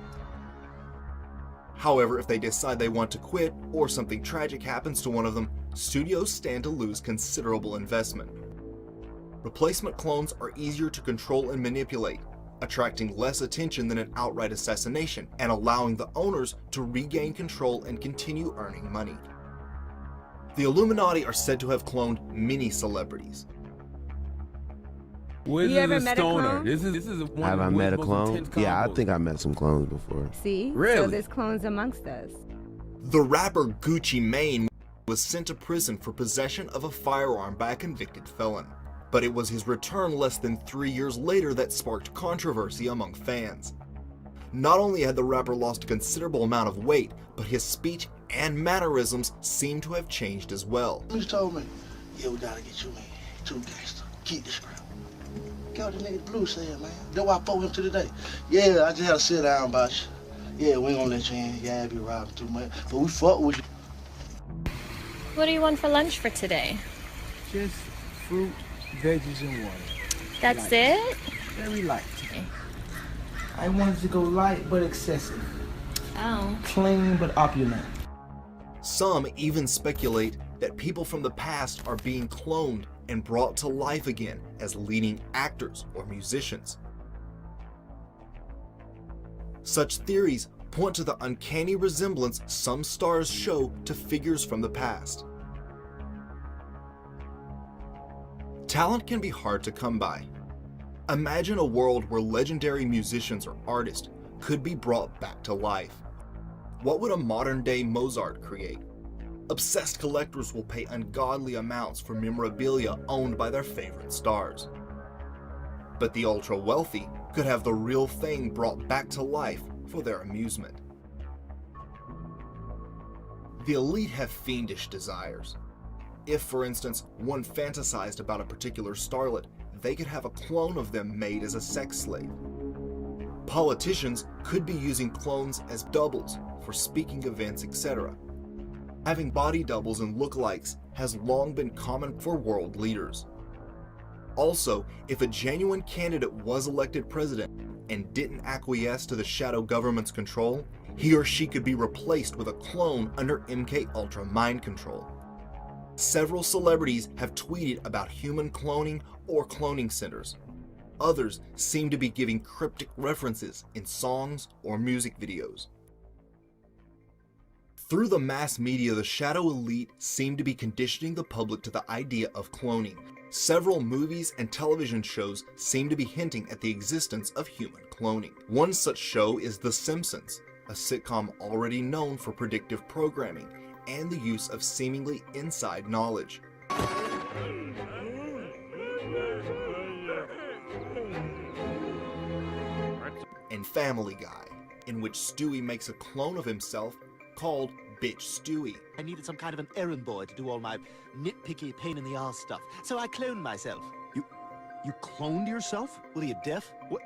However, if they decide they want to quit, or something tragic happens to one of them, studios stand to lose considerable investment. Replacement clones are easier to control and manipulate, attracting less attention than an outright assassination, and allowing the owners to regain control and continue earning money. The Illuminati are said to have cloned many celebrities. You ever met a clone? Have I met a clone? Yeah, I think I met some clones before. See? Really? So there's clones amongst us. The rapper Gucci Mane was sent to prison for possession of a firearm by a convicted felon. But it was his return less than 3 years later that sparked controversy among fans. Not only had the rapper lost a considerable amount of weight, but his speech and mannerisms seemed to have changed as well. He told me, yeah, we gotta get you in. Too gangster. Keep the scrap. Get what the nigga Blue said, man. That's why I fought him to the day. Yeah, I just had to sit down about you. Yeah, we ain't gonna let you in. Yeah, I be robbing too much. But we fought with you. What do you want for lunch for today? Just fruit, veggies, and water. That's light. it? Very light. I wanted to go light but excessive. Oh. Clean but opulent. Some even speculate that people from the past are being cloned and brought to life again as leading actors or musicians. Such theories point to the uncanny resemblance some stars show to figures from the past. Talent can be hard to come by. Imagine a world where legendary musicians or artists could be brought back to life. What would a modern-day Mozart create? Obsessed collectors will pay ungodly amounts for memorabilia owned by their favorite stars. But the ultra-wealthy could have the real thing brought back to life for their amusement. The elite have fiendish desires. If, for instance, one fantasized about a particular starlet, they could have a clone of them made as a sex slave. Politicians could be using clones as doubles for speaking events, etc. Having body doubles and lookalikes has long been common for world leaders. Also, if a genuine candidate was elected president and didn't acquiesce to the shadow government's control, he or she could be replaced with a clone under MK Ultra mind control. Several celebrities have tweeted about human cloning or cloning centers. Others seem to be giving cryptic references in songs or music videos. Through the mass media, the shadow elite seem to be conditioning the public to the idea of cloning. Several movies and television shows seem to be hinting at the existence of human cloning. One such show is The Simpsons, a sitcom already known for predictive programming and the use of seemingly inside knowledge. And Family Guy, in which Stewie makes a clone of himself called Bitch Stewie. I needed some kind of an errand boy to do all my nitpicky pain-in-the-ass stuff, so I cloned myself. You cloned yourself? Were you deaf? What?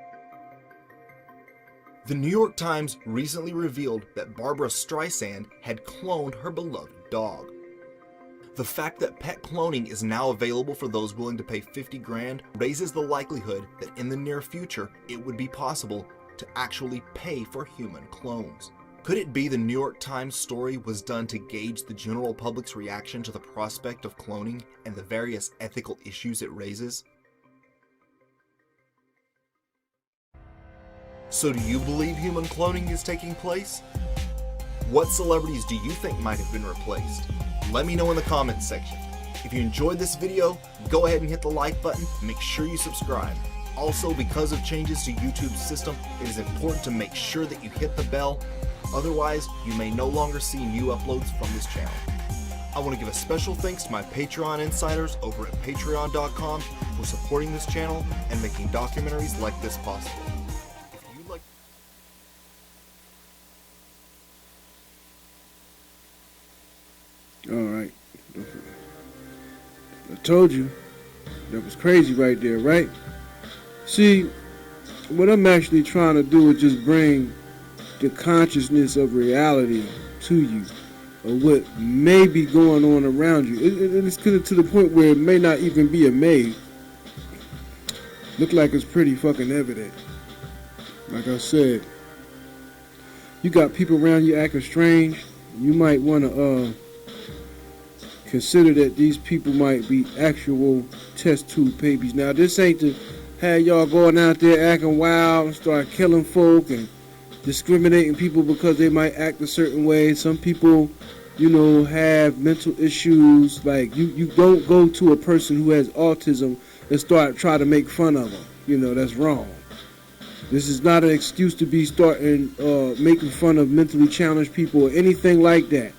The New York Times recently revealed that Barbara Streisand had cloned her beloved dog. The fact that pet cloning is now available for those willing to pay 50 grand raises the likelihood that in the near future it would be possible to actually pay for human clones. Could it be the New York Times story was done to gauge the general public's reaction to the prospect of cloning and the various ethical issues it raises? So do you believe human cloning is taking place? What celebrities do you think might have been replaced? Let me know in the comments section. If you enjoyed this video, go ahead and hit the like button and make sure you subscribe. Also, because of changes to YouTube's system, it is important to make sure that you hit the bell. Otherwise, you may no longer see new uploads from this channel. I want to give a special thanks to my Patreon insiders over at patreon.com for supporting this channel and making documentaries like this possible. Alright. I told you. That was crazy right there, right? See, what I'm actually trying to do is just bring the consciousness of reality to you, of what may be going on around you. It's to the point where it may not even be a maze. Look like it's pretty fucking evident. Like I said, you got people around you acting strange. You might want to consider that these people might be actual test tube babies. Now, this ain't to have y'all going out there acting wild and start killing folk and discriminating people because they might act a certain way. Some people you know, have mental issues. Like you don't go to a person who has autism and try to make fun of them. You know, that's wrong. This is not an excuse to be starting making fun of mentally challenged people or anything like that.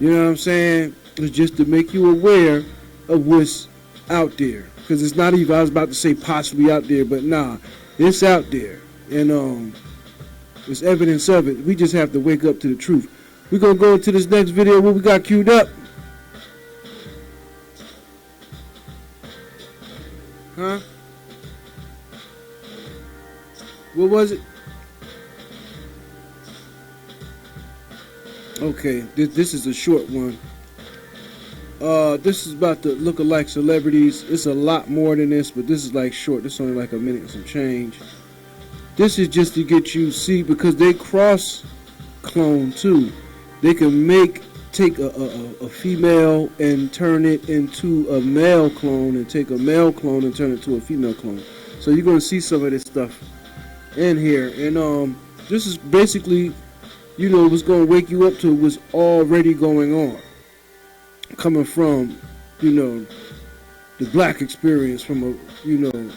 You know what I'm saying? It's just to make you aware of what's out there. Because it's not even, I was about to say possibly out there, but nah, it's out there. And there's evidence of it. We just have to wake up to the truth. We're going to go into this next video. What we got queued up? Huh? What was it? Okay, this is a short one. This is about the look-alike celebrities. It's a lot more than this, but this is like short. This is only like a minute and some change. This is just to get you see, because they cross clone too. They can take a female and turn it into a male clone, and take a male clone and turn it to a female clone. So you're gonna see some of this stuff in here, and this is basically, you know, what's gonna wake you up to what's already going on, coming from, you know, the black experience, from a, you know,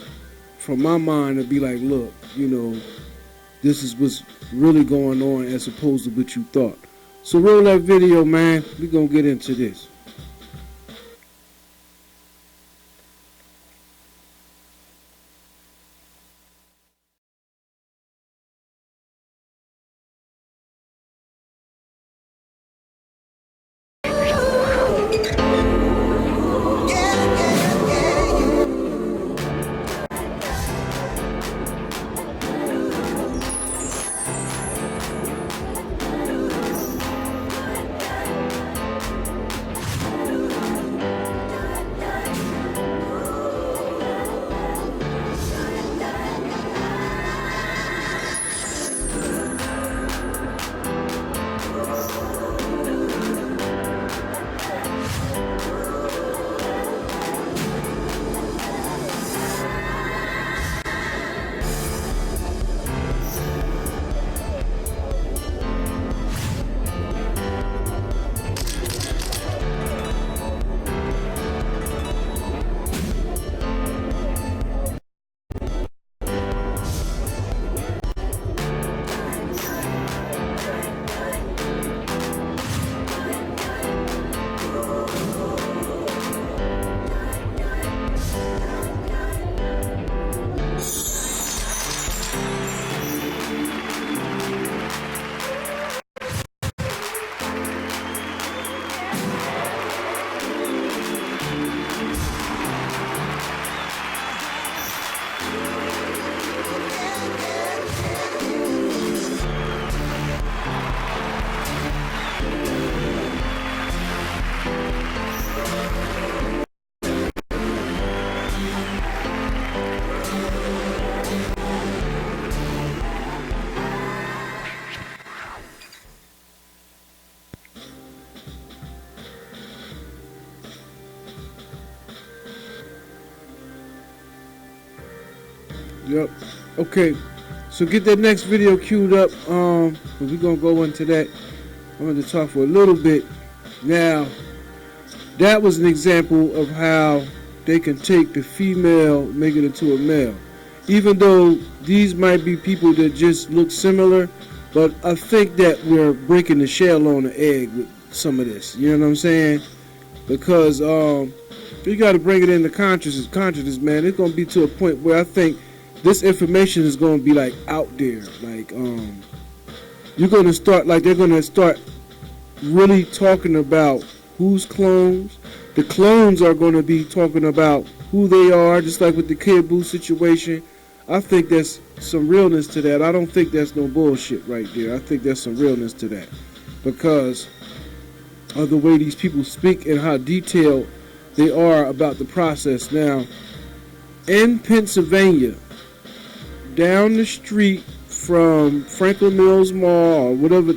from my mind, to be like, look, you know, this is what's really going on as opposed to what you thought. So roll that video, man. We're gonna get into this. Yep. Okay. So get that next video queued up. We're gonna go into that. I'm going to talk for a little bit. Now, that was an example of how they can take the female, make it into a male. Even though these might be people that just look similar, but I think that we're breaking the shell on the egg with some of this. You know what I'm saying? Because you got to bring it into consciousness, man. It's going to be to a point where I think this information is going to be like out there. Like you're going to start, like they're going to start really talking about who's clones. The clones are going to be talking about who they are, just like with the Kid Buu situation. I think there's some realness to that. I don't think that's no bullshit right there. I think there's some realness to that because of the way these people speak and how detailed they are about the process. Now, in Pennsylvania, down the street from Franklin Mills Mall, or whatever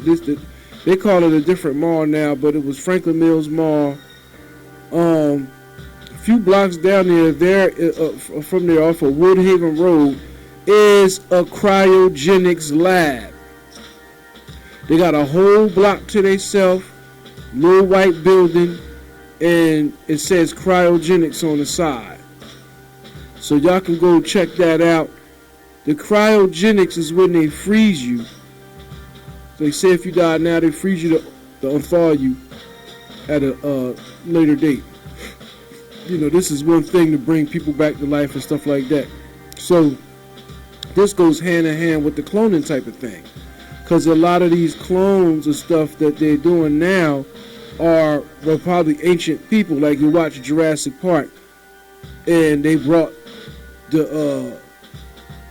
they call it a different mall now, but it was Franklin Mills Mall. A few blocks down there, from there off of Woodhaven Road, is a cryogenics lab. They got a whole block to themselves. little white building, and it says cryogenics on the side. So y'all can go check that out. The cryogenics is when they freeze you. So they say if you die now, they freeze you to unthaw you at a later date. You know, this is one thing to bring people back to life and stuff like that. So this goes hand in hand with the cloning type of thing. Because a lot of these clones and stuff that they're doing now are probably ancient people. Like you watch Jurassic Park, and they brought the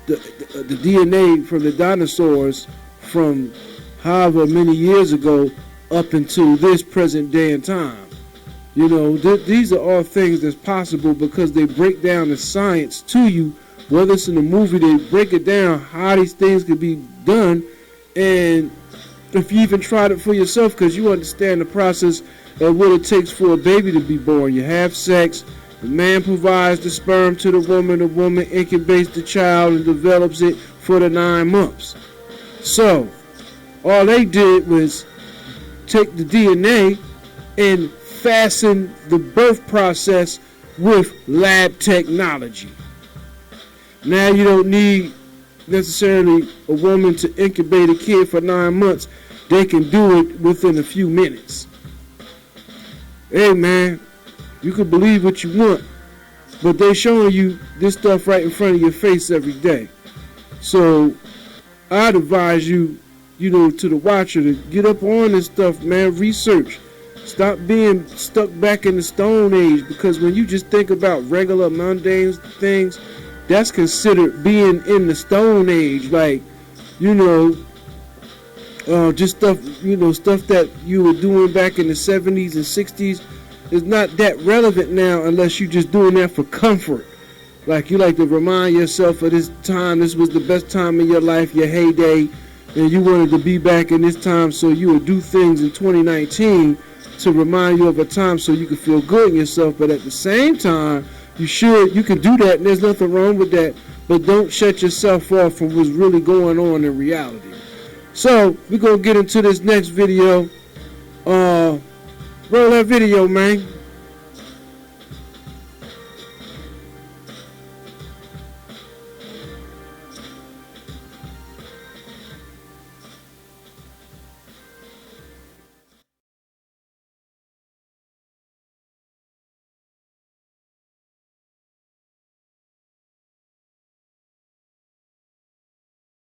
DNA from the dinosaurs from however many years ago up into this present day and time. You know, these are all things that's possible because they break down the science to you. Whether it's in the movie, they break it down how these things could be done. And if you even tried it for yourself, because you understand the process of what it takes for a baby to be born. You have sex, the man provides the sperm to the woman incubates the child and develops it for the 9 months. So, all they did was take the DNA and fasten the birth process with lab technology. Now you don't need necessarily a woman to incubate a kid for 9 months. They can do it within a few minutes. Hey man, you can believe what you want, but they're showing you this stuff right in front of your face every day. So I'd advise you, you know, to the watcher to get up on this stuff, man. Research. Stop being stuck back in the Stone Age, because when you just think about regular mundane things, that's considered being in the Stone Age. Like, you know, just stuff, you know, stuff that you were doing back in the 70s and 60s is not that relevant now unless you're just doing that for comfort. Like, you like to remind yourself of this time, this was the best time in your life, your heyday, and you wanted to be back in this time, so you would do things in 2019 to remind you of a time so you can feel good in yourself. But at the same time, you can do that, and there's nothing wrong with that, but don't shut yourself off from what's really going on in reality. So we're gonna get into this next video. Roll that video, man.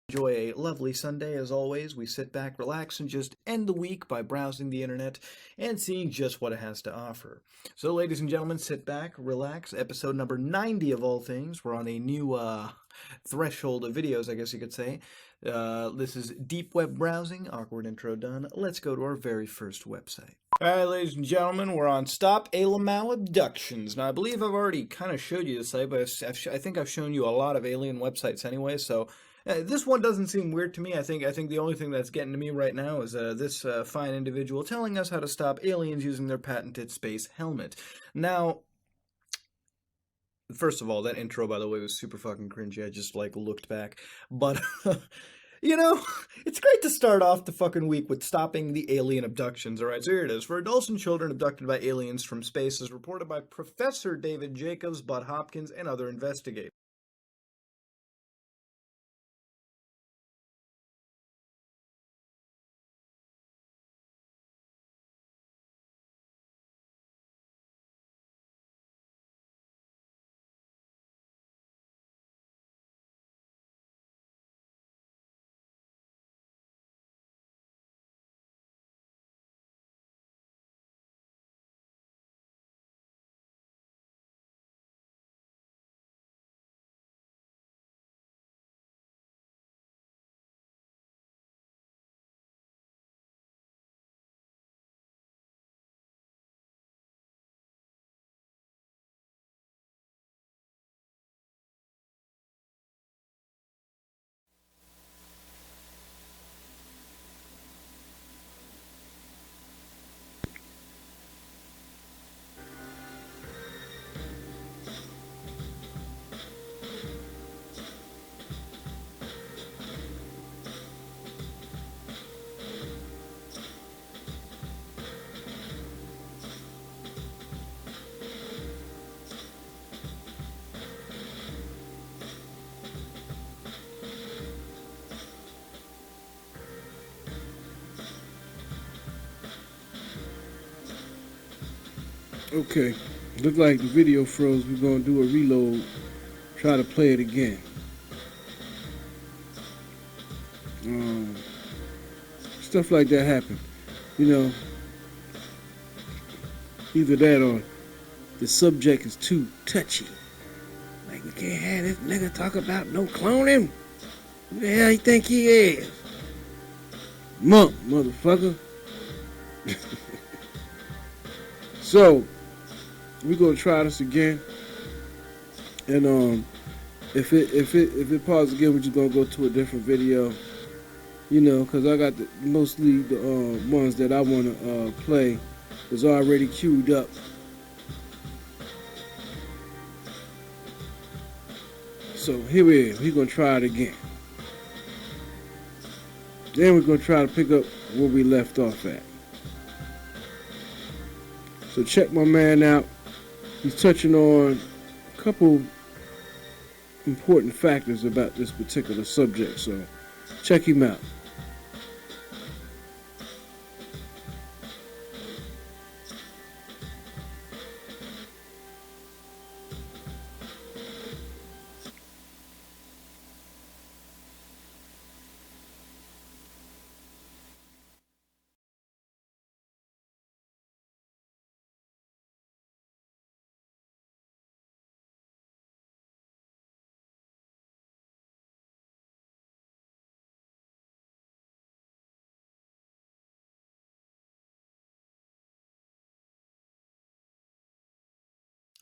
Enjoy a lovely Sunday. As always, we sit back, relax, and just end the week by browsing the internet and seeing just what it has to offer. So, ladies and gentlemen, sit back, relax. Episode number 90 of all things. We're on a new threshold of videos, I guess you could say. This is deep web browsing. Awkward intro done. Let's go to our very first website. Alright, ladies and gentlemen, we're on Stop Alien Abductions. Now, I believe I've already kind of showed you the site, but I think I've shown you a lot of alien websites anyway, so this one doesn't seem weird to me. I think the only thing that's getting to me right now is this fine individual telling us how to stop aliens using their patented space helmet. Now, first of all, that intro, by the way, was super fucking cringy. I just, like, looked back. But, you know, it's great to start off the fucking week with stopping the alien abductions. All right, so here it is. For adults and children abducted by aliens from space, as reported by Professor David Jacobs, Bud Hopkins, and other investigators. Okay. Look like the video froze. We're gonna do a reload. Try to play it again. Stuff like that happen. You know, either that or the subject is too touchy. Like, we can't have this nigga talk about no cloning. Who the hell you think he is? Monk, motherfucker. So, we're gonna try this again. And if it pauses again, we're just gonna go to a different video. You know, because I got mostly the ones that I want to play is already queued up. So here we are. We're going to try it again. Then we're going to try to pick up where we left off at. So check my man out. He's touching on a couple important factors about this particular subject. So check him out.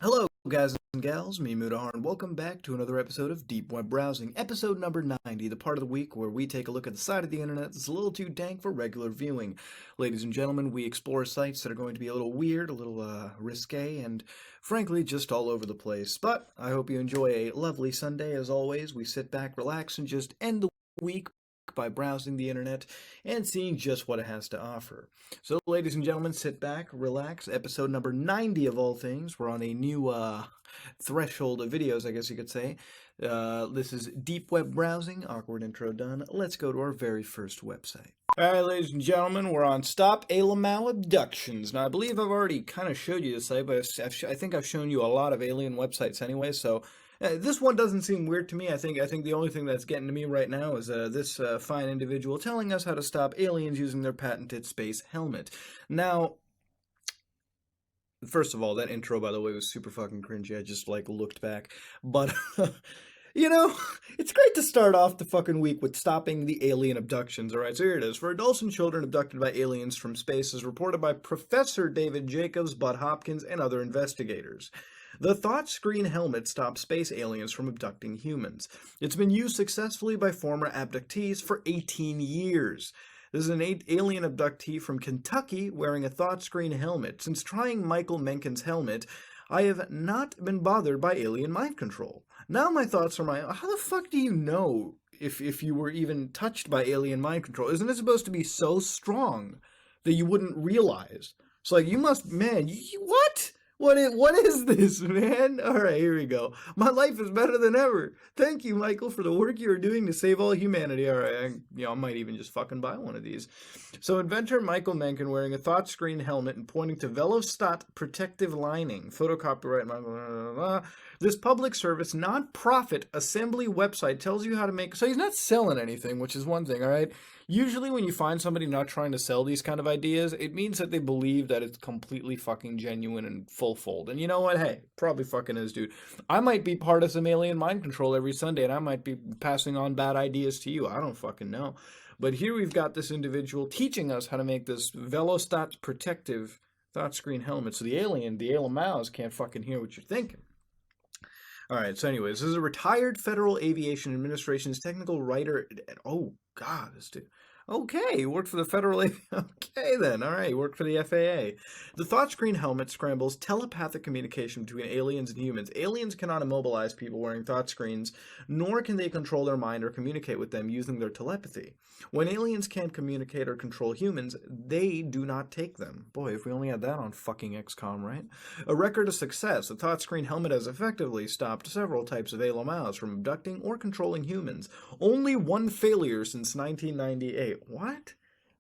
Hello, guys and gals, me Mudahar, and welcome back to another episode of Deep Web Browsing, episode number 90, the part of the week where we take a look at the side of the internet that's a little too dank for regular viewing. Ladies and gentlemen, we explore sites that are going to be a little weird, a little risque, and frankly, just all over the place. But I hope you enjoy a lovely Sunday. As always, we sit back, relax, and just end the week by browsing the internet and seeing just what it has to offer. So, ladies and gentlemen, sit back, relax. Episode number 90 of all things. We're on a new threshold of videos, I guess you could say. This is Deep Web Browsing. Awkward intro done. Let's go to our very first website. Alright, ladies and gentlemen, we're on Stop Alamau Abductions. Now, I believe I've already kind of showed you the site, but I think I've shown you a lot of alien websites anyway, so this one doesn't seem weird to me. I think the only thing that's getting to me right now is this fine individual telling us how to stop aliens using their patented space helmet. Now, first of all, that intro, by the way, was super fucking cringy. I just, looked back. But, you know, it's great to start off the fucking week with stopping the alien abductions. All right, so here it is. For adults and children abducted by aliens from space, as reported by Professor David Jacobs, Bud Hopkins, and other investigators. The thought screen helmet stops space aliens from abducting humans. It's been used successfully by former abductees for 18 years. This is an alien abductee from Kentucky wearing a thought screen helmet. Since trying Michael Menken's helmet, I have not been bothered by alien mind control. Now my thoughts are how the fuck do you know if you were even touched by alien mind control? Isn't it supposed to be so strong that you wouldn't realize? It's like, you must, man, what? What is this, man? All right, here we go. My life is better than ever. Thank you, Michael, for the work you are doing to save all humanity. All right, I might even just fucking buy one of these. So, inventor Michael Menken wearing a thought screen helmet and pointing to Velostat protective lining. Photo copyright. Blah, blah, blah. This public service non-profit assembly website tells you how to make. So he's not selling anything, which is one thing. All right. Usually when you find somebody not trying to sell these kind of ideas, it means that they believe that it's completely fucking genuine and full fold. And you know what? Hey, probably fucking is, dude. I might be part of some alien mind control every Sunday, and I might be passing on bad ideas to you. I don't fucking know. But here we've got this individual teaching us how to make this Velostat protective thought screen helmet. So the Alamals can't fucking hear what you're thinking. All right, so anyways, this is a retired Federal Aviation Administration's technical writer. Oh, God, this dude. Okay, he worked for the Federal Okay, then. All right, he worked for the FAA. The thought screen helmet scrambles telepathic communication between aliens and humans. Aliens cannot immobilize people wearing thought screens, nor can they control their mind or communicate with them using their telepathy. When aliens can't communicate or control humans, they do not take them. Boy, if we only had that on fucking XCOM, right? A record of success, the thought screen helmet has effectively stopped several types of Alamals from abducting or controlling humans. Only one failure since 1998. What?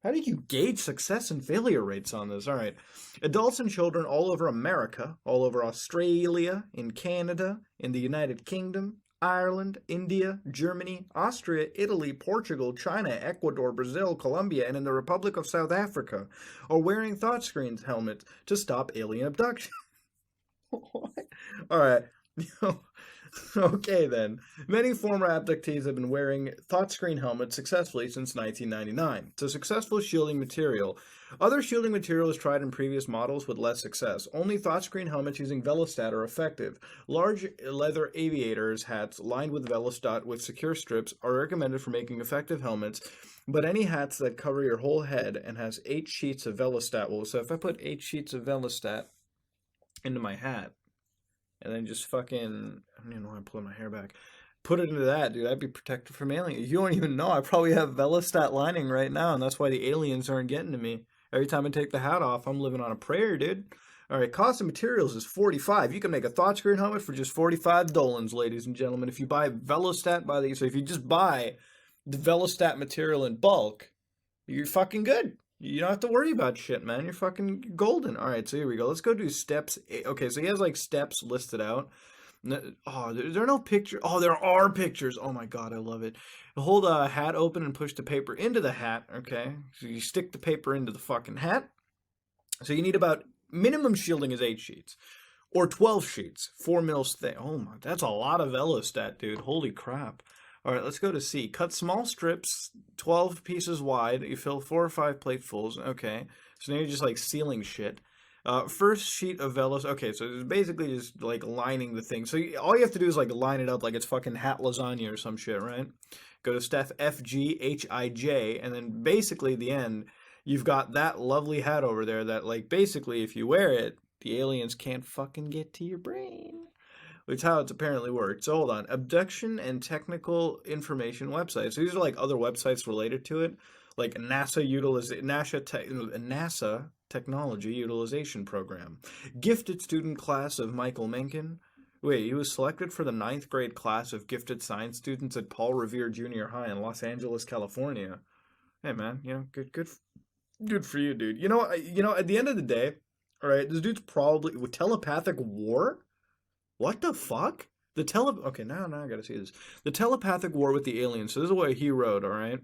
How do you gauge success and failure rates on this? All right. Adults and children all over America, all over Australia, in Canada, in the United Kingdom, Ireland, India, Germany, Austria, Italy, Portugal, China, Ecuador, Brazil, Colombia, and in the Republic of South Africa are wearing ThoughtScreen helmets to stop alien abduction. What? All right. Okay, then. Many former abductees have been wearing ThoughtScreen helmets successfully since 1999. It's a successful shielding material. Other shielding materials tried in previous models with less success. Only ThoughtScreen helmets using Velostat are effective. Large leather aviators hats lined with Velostat with secure strips are recommended for making effective helmets, but any hats that cover your whole head and has 8 sheets of Velostat will. So if I put 8 sheets of Velostat into my hat, and then just fucking, I don't even know why I'm pulling my hair back. Put it into that, dude. I'd be protected from aliens. You don't even know. I probably have Velostat lining right now, and that's why the aliens aren't getting to me. Every time I take the hat off, I'm living on a prayer, dude. All right, cost of materials is $45. You can make a ThoughtScreen helmet for just $45, ladies and gentlemen. If you buy Velostat so if you just buy the Velostat material in bulk, you're fucking good. You don't have to worry about shit, man. You're fucking golden. All right, so here we go. Let's go do steps. Okay, so he has like steps listed out. Oh, there are no pictures. Oh, there are pictures. Oh my god, I love it. Hold a hat open and push the paper into the hat. Okay, so you stick the paper into the fucking hat. So you need about, minimum shielding is 8 sheets. Or 12 sheets, 4 mils thick. Oh my, that's a lot of Velostat, dude. Holy crap. All right, let's go to C. Cut small strips, 12 pieces wide. You fill 4 or 5 platefuls. Okay. So now you're just like sealing shit. First sheet of Velos. Okay, so it's basically just like lining the thing. So all you have to do is like line it up like it's fucking hat lasagna or some shit, right? Go to step FGHIJ, and then basically at the end, you've got that lovely hat over there that like basically if you wear it, the aliens can't fucking get to your brain. Which is how it's apparently worked. So hold on. Abduction and technical information websites. So these are like other websites related to it. Like NASA Technology Utilization Program. Gifted student class of Michael Mencken. Wait, he was selected for the 9th grade class of gifted science students at Paul Revere Junior High in Los Angeles, California. Hey man, good for you, dude. You know, at the end of the day, all right, this dude's probably with telepathic war. What the fuck? Okay, now I gotta see this. The telepathic war with the aliens. So this is what he wrote, all right?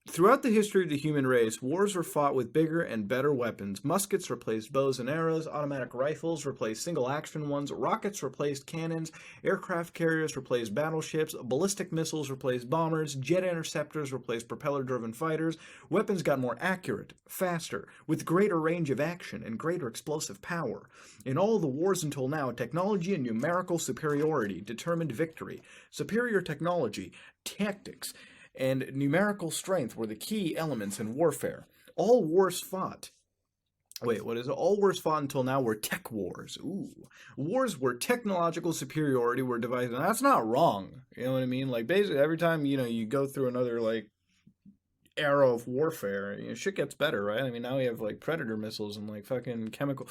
Throughout the history of the human race, wars were fought with bigger and better weapons. Muskets replaced bows and arrows, automatic rifles replaced single-action ones, rockets replaced cannons, aircraft carriers replaced battleships, ballistic missiles replaced bombers, jet interceptors replaced propeller-driven fighters. Weapons got more accurate, faster, with greater range of action and greater explosive power. In all the wars until now, technology and numerical superiority determined victory. Superior technology, tactics, and numerical strength were the key elements in warfare. All wars fought. Wait, what is it? All wars fought until now were tech wars. Ooh. Wars where technological superiority were devised. And that's not wrong. You know what I mean? Like, basically, every time, you go through another, like, era of warfare, shit gets better, right? I mean, now we have like predator missiles and like fucking chemical.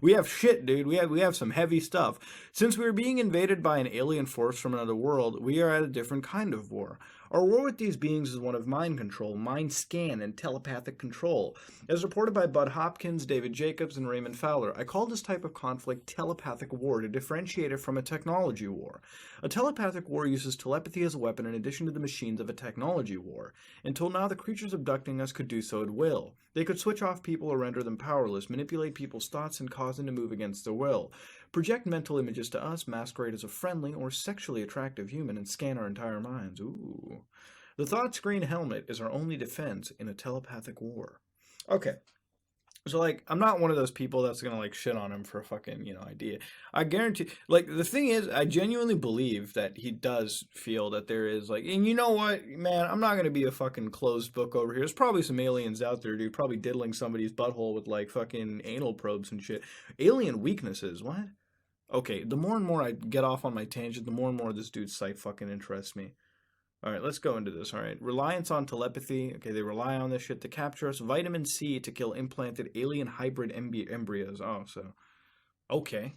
We have shit, dude. We have some heavy stuff. Since we are being invaded by an alien force from another world, we are at a different kind of war. Our war with these beings is one of mind control, mind scan, and telepathic control. As reported by Bud Hopkins, David Jacobs, and Raymond Fowler, I call this type of conflict telepathic war to differentiate it from a technology war. A telepathic war uses telepathy as a weapon in addition to the machines of a technology war. Until now, the creatures abducting us could do so at will. They could switch off people or render them powerless, manipulate people's thoughts and cause them to move against their will, project mental images to us, masquerade as a friendly or sexually attractive human, and scan our entire minds. Ooh. The ThoughtScreen helmet is our only defense in a telepathic war. Okay. So, like, I'm not one of those people that's gonna, like, shit on him for a fucking, idea. I guarantee, like, the thing is, I genuinely believe that he does feel that there is, like, and you know what, man, I'm not gonna be a fucking closed book over here. There's probably some aliens out there, dude, probably diddling somebody's butthole with, like, fucking anal probes and shit. Alien weaknesses, what? Okay, the more and more I get off on my tangent, the more and more this dude's site fucking interests me. All right, let's go into this. All right, reliance on telepathy. Okay, they rely on this shit to capture us. Vitamin C to kill implanted alien hybrid embryos. Oh, so, okay.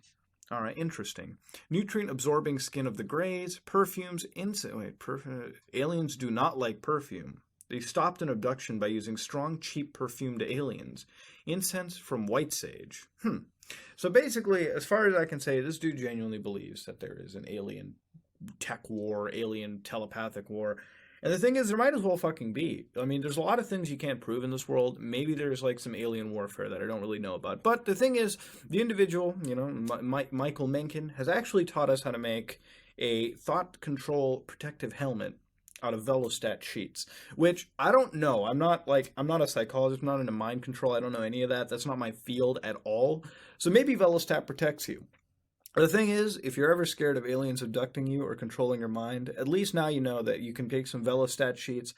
All right, interesting. Nutrient-absorbing skin of the Greys. Perfumes. Aliens do not like perfume. They stopped an abduction by using strong, cheap, perfumed aliens. Incense from white sage. So basically, as far as I can say, this dude genuinely believes that there is an alien tech war, alien telepathic war. And the thing is, there might as well fucking be. I mean, there's a lot of things you can't prove in this world. Maybe there's like some alien warfare that I don't really know about. But the thing is, the individual, you know, Michael Mencken, has actually taught us how to make a thought control protective helmet out of Velostat sheets, which I don't know. I'm not a psychologist, I'm not into mind control. I don't know any of that. That's not my field at all. So maybe Velostat protects you. The thing is, if you're ever scared of aliens abducting you or controlling your mind, at least now you know that you can take some Velostat sheets,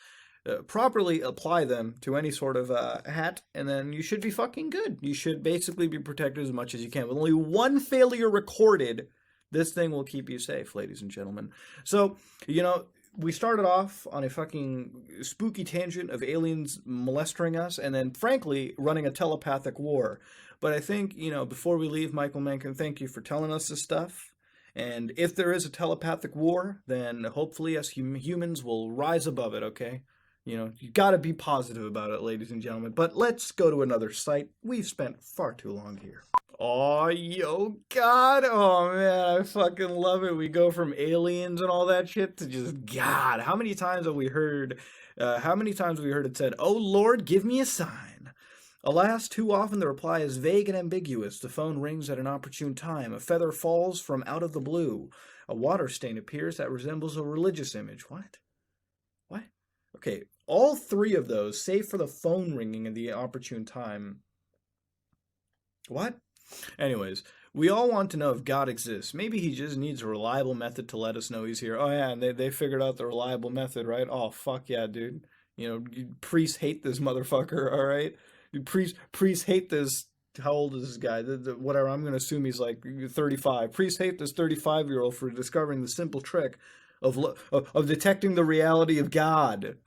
properly apply them to any sort of hat, and then you should be fucking good. You should basically be protected as much as you can. With only one failure recorded, this thing will keep you safe, ladies and gentlemen. So, you know, we started off on a fucking spooky tangent of aliens molesting us, and then, frankly, running a telepathic war. But I think, you know, before we leave, Michael Mencken, thank you for telling us this stuff. And if there is a telepathic war, then hopefully us humans will rise above it, okay? You know, you gotta be positive about it, ladies and gentlemen. But let's go to another site. We've spent far too long here. Oh, yo, God. Oh, man, I fucking love it. We go from aliens and all that shit to just, God, how many times have we heard it said, "Oh, Lord, give me a sign"? Alas, too often the reply is vague and ambiguous. The phone rings at an opportune time. A feather falls from out of the blue. A water stain appears that resembles a religious image. What? What? Okay, all three of those, save for the phone ringing at the opportune time. What? Anyways, we all want to know if God exists. Maybe he just needs a reliable method to let us know he's here. Oh yeah, and they figured out the reliable method, right? Oh, fuck yeah, dude. You know, priests hate this motherfucker, all right? Priests hate this. How old is this guy? Whatever, I'm going to assume he's like 35. Priests hate this 35-year-old for discovering the simple trick of detecting the reality of God.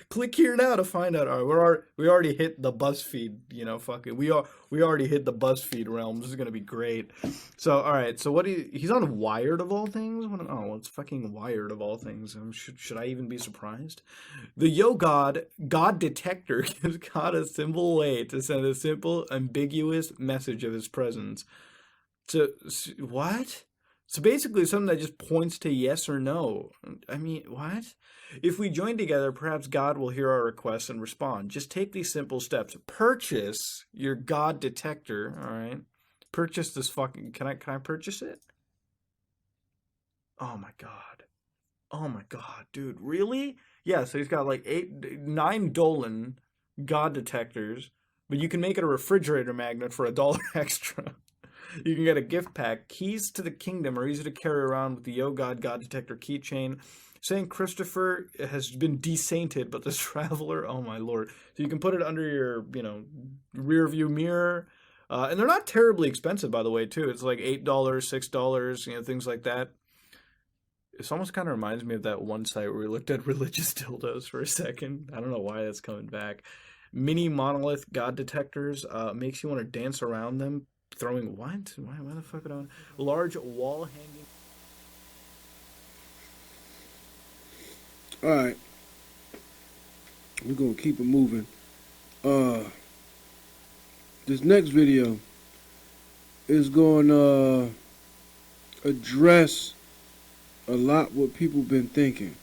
Click here now to find out. All right, we already hit the BuzzFeed, you know, fuck it. We already hit the BuzzFeed realm. This is gonna be great. So all right, so he's on Wired of all things? Oh, it's fucking Wired of all things. Should I even be surprised? The God detector gives God a simple way to send a simple, ambiguous message of his presence. So what? So basically something that just points to yes or no. I mean, what? If we join together, perhaps God will hear our requests and respond. Just take these simple steps. Purchase your God detector, all right? Purchase this fucking... Can I purchase it? Oh my God. Oh my God, dude. Really? Yeah, so he's got like 9 Dolan God detectors, but you can make it a refrigerator magnet for $1 extra. You can get a gift pack. Keys to the Kingdom are easy to carry around with the Yo God God Detector keychain. Saint Christopher has been desainted, but the Traveler, oh my lord. So you can put it under your, you know, rear view mirror. And they're not terribly expensive, by the way, too. It's like $8, $6, you know, things like that. This almost kind of reminds me of that one site where we looked at religious dildos for a second. I don't know why that's coming back. Mini monolith God detectors makes you want to dance around them. Throwing what? Why the fuck would I? Large wall hanging. All right, we're gonna keep it moving. This next video is going to address a lot what people been thinking.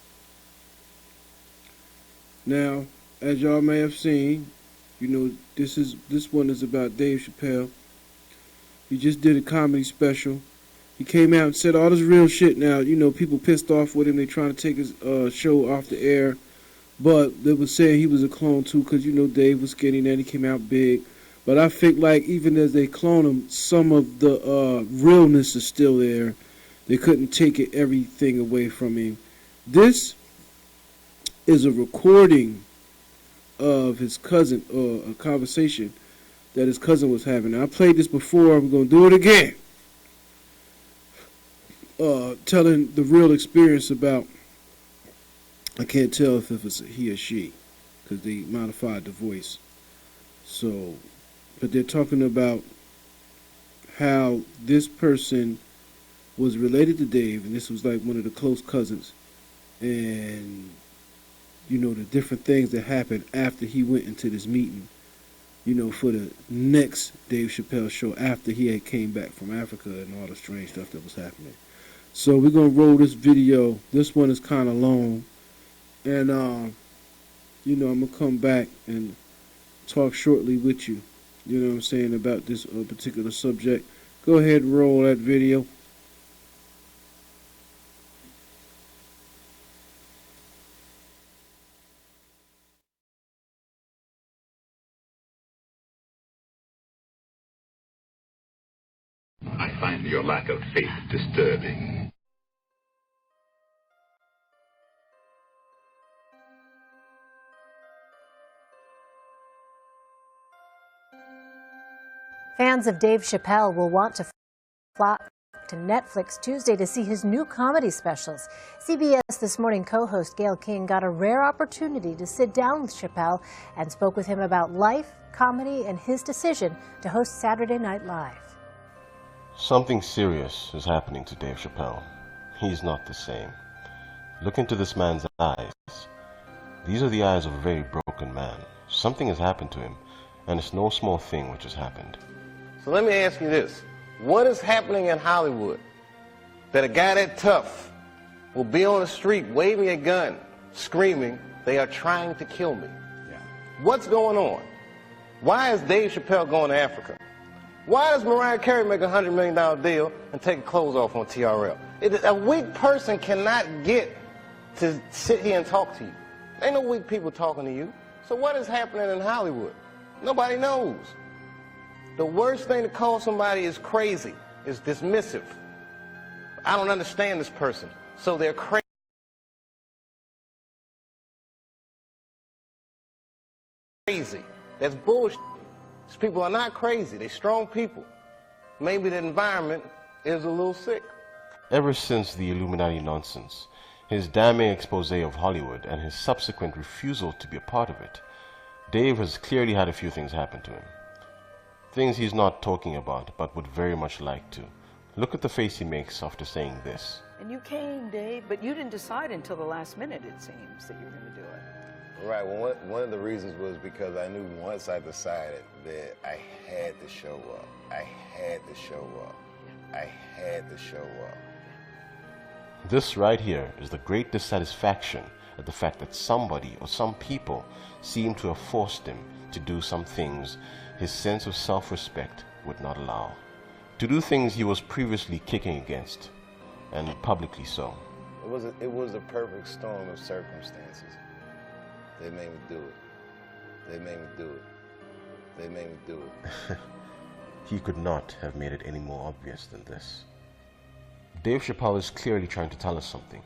Now, as y'all may have seen, you know this one is about Dave Chappelle. He just did a comedy special. He came out and said all this real shit now. You know, people pissed off with him. They trying to take his show off the air. But they were saying he was a clone too because, you know, Dave was skinny and then he came out big. But I think like even as they clone him, some of the realness is still there. They couldn't take everything away from him. This is a recording of his cousin, a conversation that his cousin was having. Now, I played this before. I'm going to do it again. Telling the real experience about, I can't tell if it's a he or she, because they modified the voice. So, but they're talking about how this person was related to Dave, and this was like one of the close cousins. And you know, the different things that happened after he went into this meeting, you know, for the next Dave Chappelle show after he had came back from Africa and all the strange stuff that was happening. So we're going to roll this video. This one is kind of long. And, you know, I'm going to come back and talk shortly with you, you know what I'm saying, about this particular subject. Go ahead and roll that video. I find your lack of faith disturbing. Fans of Dave Chappelle will want to flock to Netflix Tuesday to see his new comedy specials. CBS This Morning co-host Gayle King got a rare opportunity to sit down with Chappelle and spoke with him about life, comedy, and his decision to host Saturday Night Live. Something serious is happening to Dave Chappelle. He's not the same. Look into this man's eyes. These are the eyes of a very broken man. Something has happened to him, and it's no small thing which has happened. So let me ask you this. What is happening in Hollywood that a guy that tough will be on the street waving a gun, screaming, "They are trying to kill me"? Yeah. What's going on? Why is Dave Chappelle going to Africa? Why does Mariah Carey make a $100 million deal and take her clothes off on TRL? A weak person cannot get to sit here and talk to you. Ain't no weak people talking to you. So what is happening in Hollywood? Nobody knows. The worst thing to call somebody is crazy, is dismissive. I don't understand this person, so they're crazy. That's bullshit. These people are not crazy. They're strong people. Maybe the environment is a little sick. Ever since the Illuminati nonsense, his damning expose of Hollywood and his subsequent refusal to be a part of it, Dave has clearly had a few things happen to him. Things he's not talking about, but would very much like to. Look at the face he makes after saying this. And you came, Dave, but you didn't decide until the last minute, it seems, that you were going to do it. Right, well, one of the reasons was because I knew once I decided that I had to show up. I had to show up. I had to show up. This right here is the great dissatisfaction at the fact that somebody or some people seem to have forced him to do some things his sense of self-respect would not allow. To do things he was previously kicking against, and publicly so. It was a perfect storm of circumstances. They made me do it. They made me do it. They made me do it. He could not have made it any more obvious than this. Dave Chappelle is clearly trying to tell us something.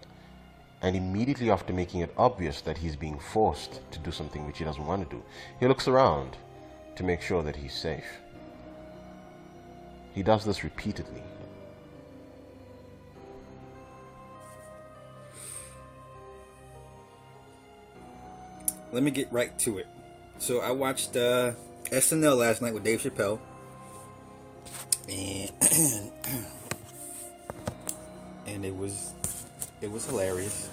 And immediately after making it obvious that he's being forced to do something which he doesn't want to do, he looks around to make sure that he's safe. He does this repeatedly. Let me get right to it. So I watched SNL last night with Dave Chappelle, and it was hilarious,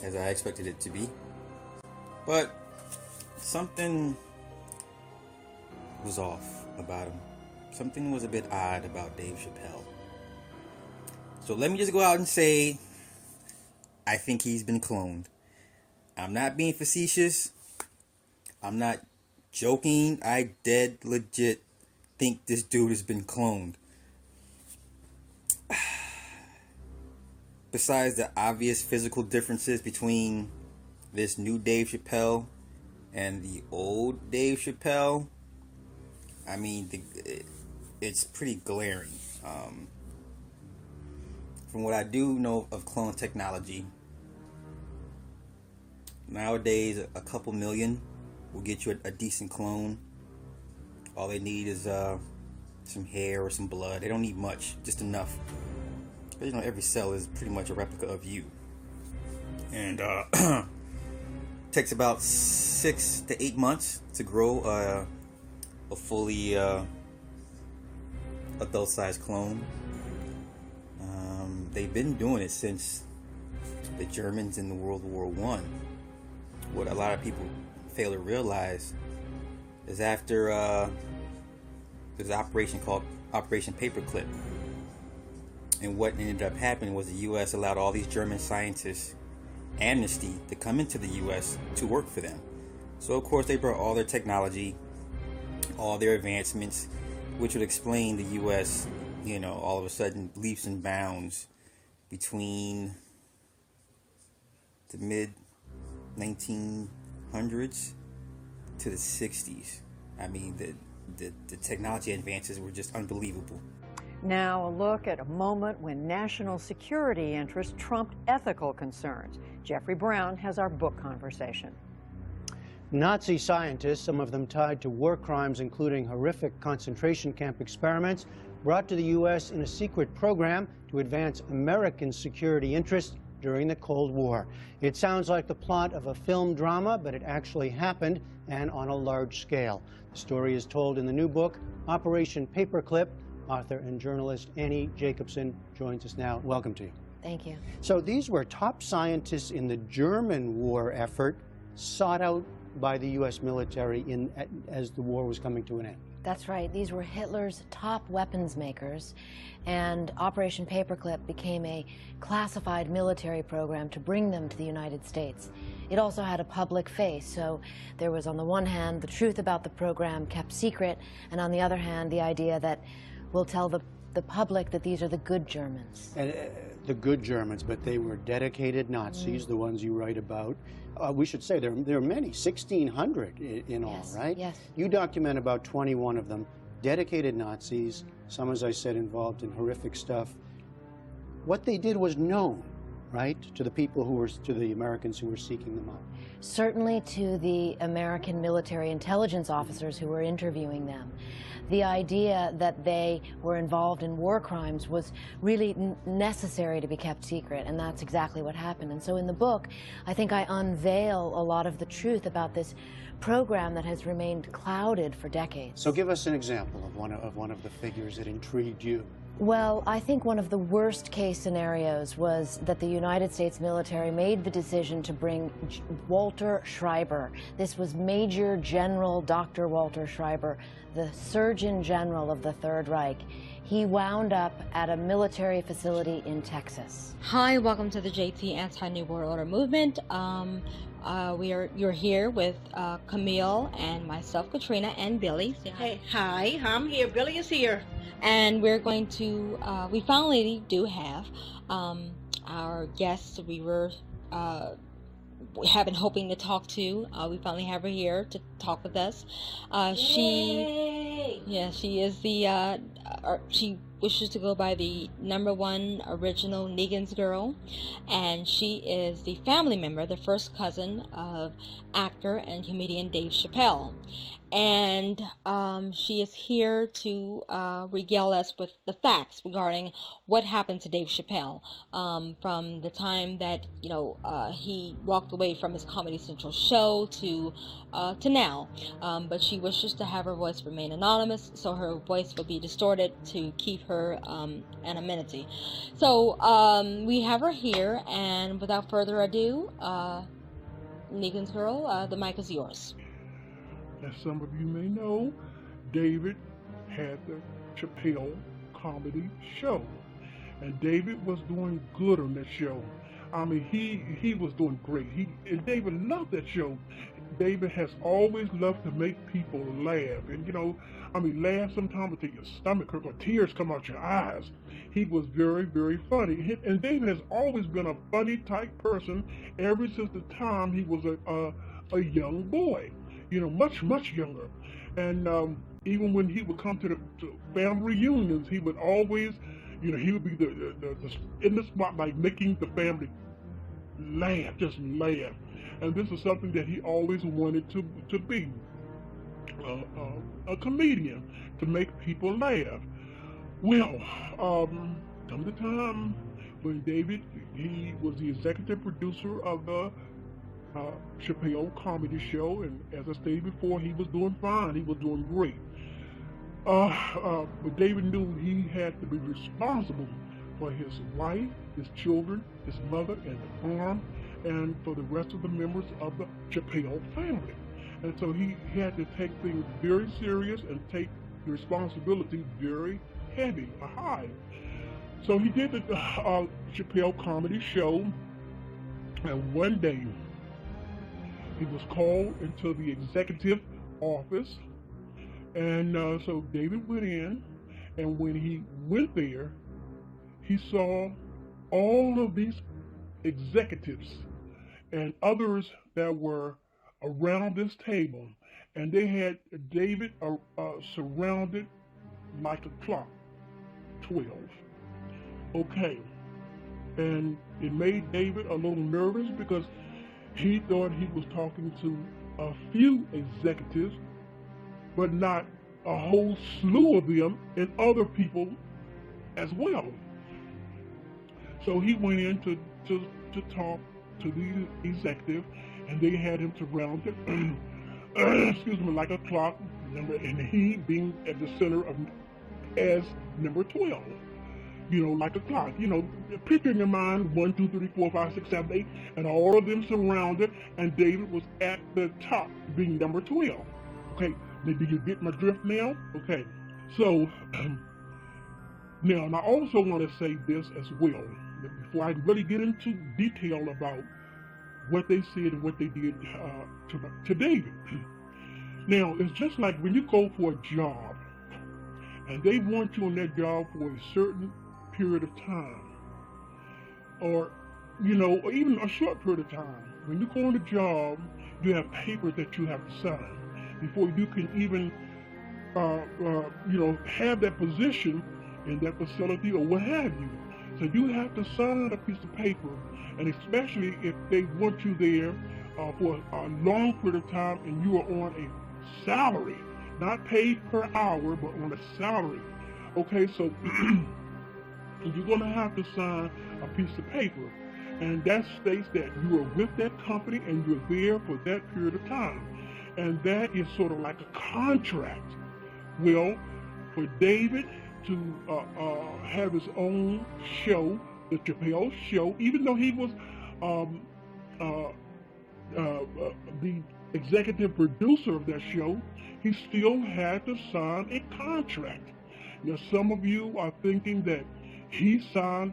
as I expected it to be. But something was off about him. Something was a bit odd about Dave Chappelle. So let me just go out and say, I think he's been cloned. I'm not being facetious. I'm not joking. I dead legit think this dude has been cloned. Besides the obvious physical differences between this new Dave Chappelle and the old Dave Chappelle, I mean, it's pretty glaring. From what I do know of clone technology, nowadays a couple million will get you a decent clone. All they need is some hair or some blood. They don't need much, just enough. But, you know, every cell is pretty much a replica of you. And takes about 6 to 8 months to grow a fully adult-sized clone. They've been doing it since the Germans in World War I what a lot of people fail to realize is after there's an operation called Operation Paperclip. And what ended up happening was the U.S. allowed all these German scientists amnesty to come into the U.S. to work for them. So of course they brought all their technology, all their advancements, which would explain the U.S., you know, all of a sudden leaps and bounds between the mid-1900s to the 60s. I mean, the technology advances were just unbelievable. Now, a look at a moment when national security interests trumped ethical concerns. Jeffrey Brown has our book conversation. Nazi scientists, some of them tied to war crimes, including horrific concentration camp experiments, brought to the U.S. in a secret program to advance American security interests during the Cold War. It sounds like the plot of a film drama, but it actually happened, and on a large scale. The story is told in the new book, Operation Paperclip. Author and journalist Annie Jacobson joins us now. Welcome to you. Thank you. So these were top scientists in the German war effort, sought out by the U.S. military as the war was coming to an end. That's right. These were Hitler's top weapons makers, and Operation Paperclip became a classified military program to bring them to the United States. It also had a public face, so there was, on the one hand, the truth about the program kept secret, and on the other hand, the idea that we'll tell the public that these are the good Germans. And, the good Germans, but they were dedicated Nazis, the ones you write about. We should say there are many, 1,600 in all, right? Yes. You document about 21 of them, dedicated Nazis, some, as I said, involved in horrific stuff. What they did was known, right, to the people who were, to the Americans who were seeking them out. Certainly to the American military intelligence officers who were interviewing them. The idea that they were involved in war crimes was really necessary to be kept secret, and that's exactly what happened. And so in the book, I think I unveil a lot of the truth about this program that has remained clouded for decades. So give us an example of one of the figures that intrigued you. Well, I think one of the worst case scenarios was that the United States military made the decision to bring Walter Schreiber. This was Major General Dr. Walter Schreiber, the Surgeon General of the Third Reich. He wound up at a military facility in Texas. Hi, welcome to the JT Anti-New World Order movement. You're here with Camille and myself, Katrina, and Billy. Hey, hi, I'm here. Billy is here. And we're going to, we finally do have our guests we have been hoping to talk to. We finally have her here to talk with us. She is the, she wishes to go by the #1 original Negan's Girl, and she is the family member, the first cousin of actor and comedian Dave Chappelle. And she is here to regale us with the facts regarding what happened to Dave Chappelle from the time that he walked away from his Comedy Central show to now. But she wishes to have her voice remain anonymous, so her voice will be distorted to keep her anonymity. So we have her here, and without further ado, Negan's Girl, the mic is yours. As some of you may know, David had the Chappelle comedy show. And David was doing good on that show. I mean, he was doing great. And David loved that show. David has always loved to make people laugh. And, laugh sometimes until your stomach hurts or tears come out your eyes. He was very, very funny. And David has always been a funny type person ever since the time he was a young boy. Much younger. And even when he would come to family reunions, he would always, he would be the in the spotlight making the family laugh, just laugh. And this is something that he always wanted to be, a comedian, to make people laugh. Well, come the time when David, he was the executive producer of the Chappelle comedy show, and as I stated before, he was doing fine. He was doing great. But David knew he had to be responsible for his wife, his children, his mother, and the farm. and for the rest of the members of the Chappelle family. And so he had to take things very serious and take the responsibility very heavy, high. So he did the Chappelle comedy show, and one day he was called into the executive office, and so David went in, and when he went there, he saw all of these executives and others that were around this table, and they had David surrounded like a clock, 12. Okay, and it made David a little nervous because he thought he was talking to a few executives, but not a whole slew of them and other people as well. So he went in to talk to the executive, and they had him surrounded, excuse me, like a clock, and he being at the center of as number 12. You know, like a clock. You know, picture in your mind 1, 2, 3, 4, 5, 6, 7, 8, and all of them surrounded, and David was at the top, being number 12. Okay, now do you get my drift now? Okay, so now, and I also want to say this as well, before I really get into detail about what they said and what they did to David. Now, it's just like when you go for a job, and they want you on that job for a certain period of time, or, you know, or even a short period of time. When you go on the job, you have papers that you have to sign before you can even, you know, have that position in that facility or what have you. So you have to sign a piece of paper, and especially if they want you there for a long period of time and you are on a salary, not paid per hour, but on a salary. Okay, so you're going to have to sign a piece of paper, and that states that you are with that company and you're there for that period of time. And that is sort of like a contract. Well, for David to have his own show, the Chappelle Show, even though he was the executive producer of that show, he still had to sign a contract. Now, some of you are thinking that he signed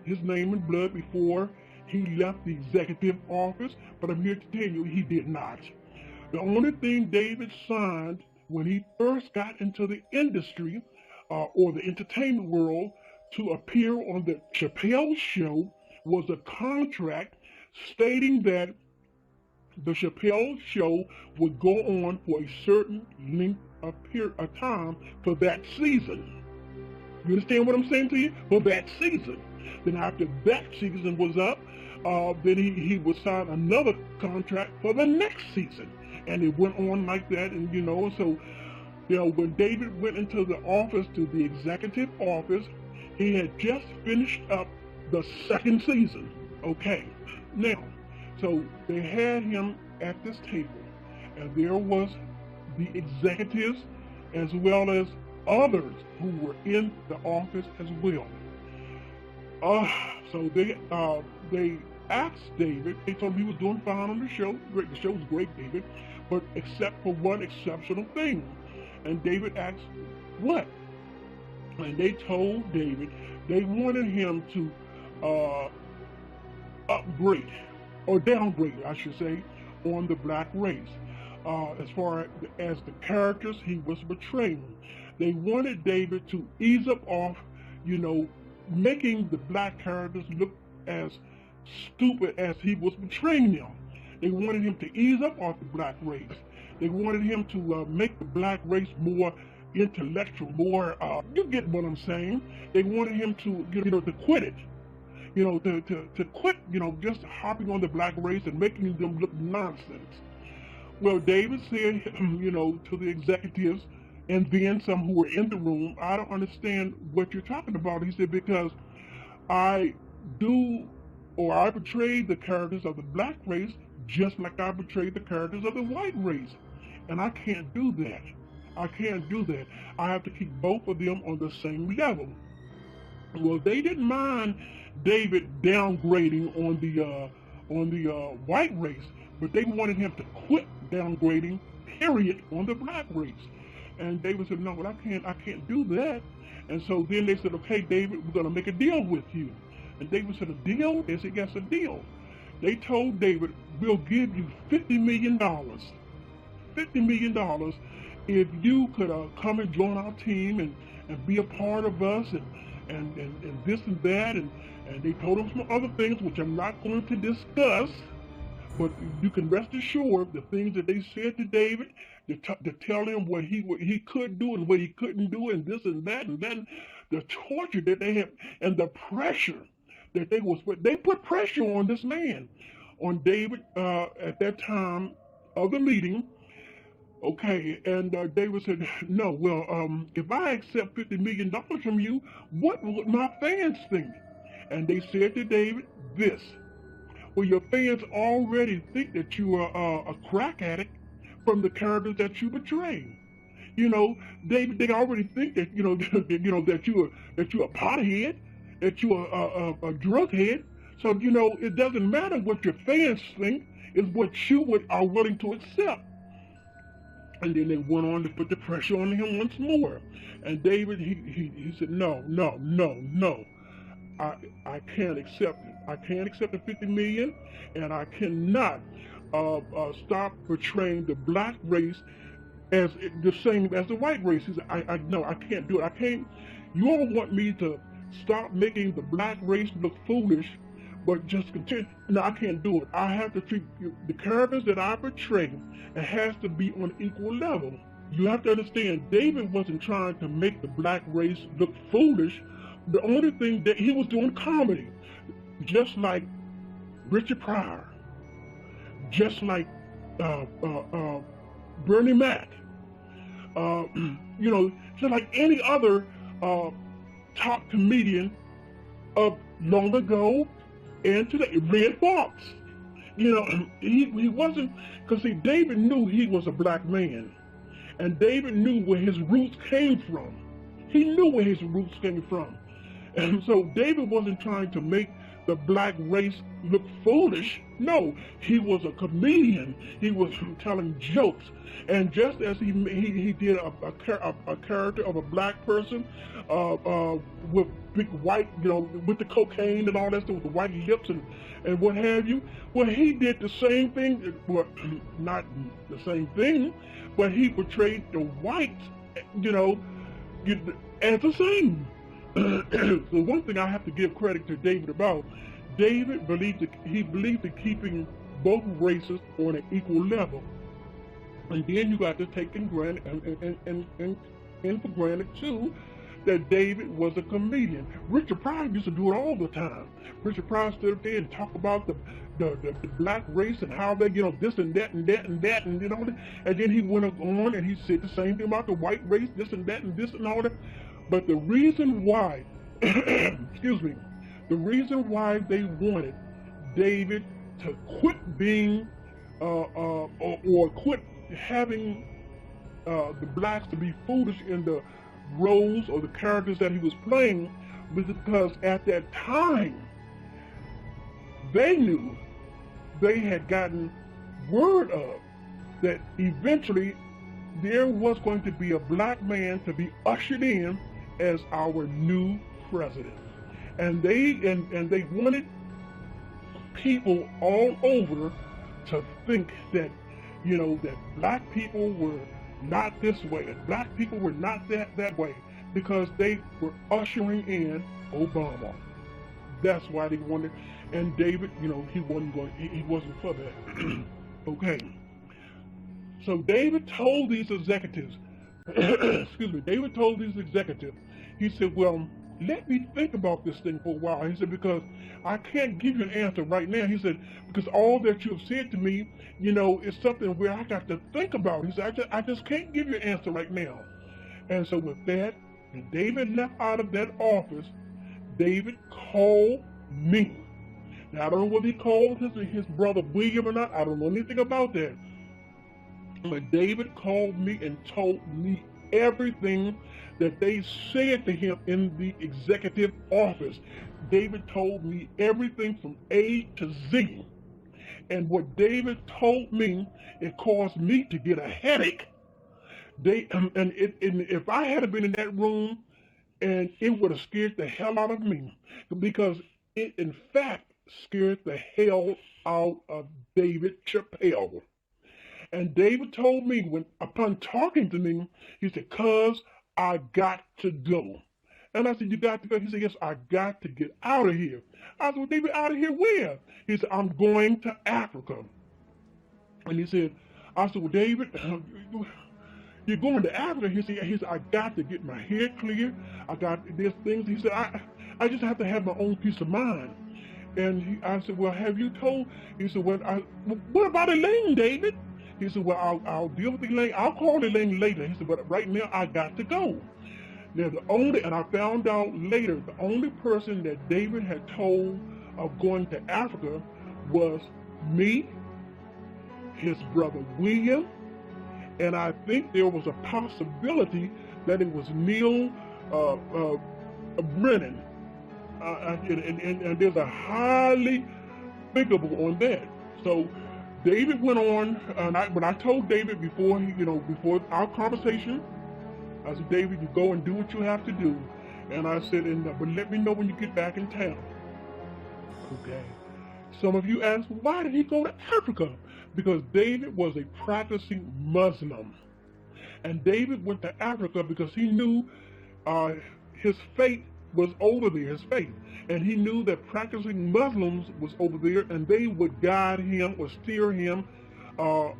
his name in blood before he left the executive office, but I'm here to tell you he did not. The only thing David signed when he first got into the industry or the entertainment world to appear on the Chappelle Show was a contract stating that the Chappelle Show would go on for a certain length of time for that season. You understand what I'm saying to you? For that season. Then after that season was up, then he would sign another contract for the next season. And it went on like that, and you know, so, you know, when David went into the office, to the executive office, he had just finished up the second season. Okay, now, so they had him at this table, and there was the executives as well as others who were in the office as well. So they asked David, they told him he was doing fine on the show. Great, the show was great, David, but except for one exceptional thing. And David asked, what? And they told David they wanted him to upgrade, or downgrade, I should say, on the black race. As far as the characters he was portraying. They wanted David to ease up off, you know, making the black characters look as stupid as he was portraying them. They wanted him to ease up off the black race. They wanted him to make the black race more intellectual, more, you get what I'm saying. They wanted him to, you know, to quit it. You know, to quit, you know, just hopping on the black race and making them look nonsense. Well, David said, you know, to the executives and then some who were in the room, I don't understand what you're talking about. He said, because I portray the characters of the black race just like I portray the characters of the white race. And I can't do that. I can't do that. I have to keep both of them on the same level. Well, they didn't mind David downgrading on white race, but they wanted him to quit downgrading, period, on the black race. And David said, no, but I can't do that. And so then they said, okay, David, we're going to make a deal with you. And David said, a deal? They said, yes, a deal. They told David, we'll give you $50 million. $50 million if you could come and join our team and be a part of us and this and that. And they told him some other things, which I'm not going to discuss. But you can rest assured the things that they said to David, to tell him what he could do and what he couldn't do, and this and that, and then the torture that they had and the pressure that they put pressure on this man, on David at that time of the meeting. Okay, and David said, no, well, if I accept $50 million from you, what would my fans think? And they said to David this. Well, your fans already think that you are a crack addict from the characters that you portray. You know, they already think that that you're a pothead, that you're a drug head. So it doesn't matter what your fans think; it's what you are willing to accept. And then they went on to put the pressure on him once more. And David, he said, no. I can't accept it. I can't accept the $50 million, and I cannot stop portraying the black race as the same as the white race. He said, no, I can't do it. I can't. You all want me to stop making the black race look foolish, but just continue. No, I can't do it. I have to treat the characters that I portray. It has to be on equal level. You have to understand, David wasn't trying to make the black race look foolish. The only thing that he was doing comedy, just like Richard Pryor, just like Bernie Mac, just like any other top comedian of long ago and today. Red Fox, he wasn't, because see, David knew he was a black man, and David knew where his roots came from. He knew where his roots came from. And so David wasn't trying to make the black race look foolish. No, he was a comedian. He was telling jokes. And just as he did a character of a black person with big white, with the cocaine and all that stuff, with the white lips and what have you, well, he did the same thing. Well, not the same thing, but he portrayed the whites, as the same. So one thing I have to give credit to David about, David believed in keeping both races on an equal level. And then you got to take in for granted too that David was a comedian. Richard Pryor used to do it all the time. Richard Pryor stood up there and talk about the black race and how they, this and that and that and that and all that. And then he went on and he said the same thing about the white race, this and that and this and all that. But the reason why, the reason why they wanted David to quit being, or quit having the blacks to be foolish in the roles or the characters that he was playing, was because at that time, they knew, they had gotten word of, that eventually there was going to be a black man to be ushered in as our new president. And they wanted people all over to think that, that black people were not this way, and black people were not that way, because they were ushering in Obama. That's why they wanted, and David, he wasn't for that. Okay. So David told these executives, David told these executives, he said, well, let me think about this thing for a while. He said, because I can't give you an answer right now. He said, because all that you have said to me, is something where I got to think about. He said, I just can't give you an answer right now. And so with that, when David left out of that office, David called me. Now, I don't know whether he called his brother William or not. I don't know anything about that. But David called me and told me everything that they said to him in the executive office. David told me everything from A to Z. And what David told me, it caused me to get a headache. And if I had been in that room, and it would have scared the hell out of me, because it in fact scared the hell out of David Chappelle. And David told me, when upon talking to me, he said, "Cuz, I got to go." And I said, "You got to go?" He said, "Yes, I got to get out of here." I said, "Well, David, out of here where?" He said, "I'm going to Africa." And he said, I said, "Well, David, you're going to Africa?" He said, "I got to get my head clear. I got these things." He said, I just have to have my own peace of mind." And I said, "Well, have you told?" He said, "Well, what about Elaine, David?" He said, "Well, I'll deal with Elaine. I'll call Elaine later." He said, "But right now, I got to go." Now, and I found out later, the only person that David had told of going to Africa was me, his brother William, and I think there was a possibility that it was Neil Brennan. And there's a highly thinkable on that. So David went on, and when I told David before before our conversation, I said, "David, you go and do what you have to do." And I said, "But let me know when you get back in town." Okay. Some of you asked, why did he go to Africa? Because David was a practicing Muslim. And David went to Africa because he knew his fate was over there, his faith. And he knew that practicing Muslims was over there, and they would guide him or steer him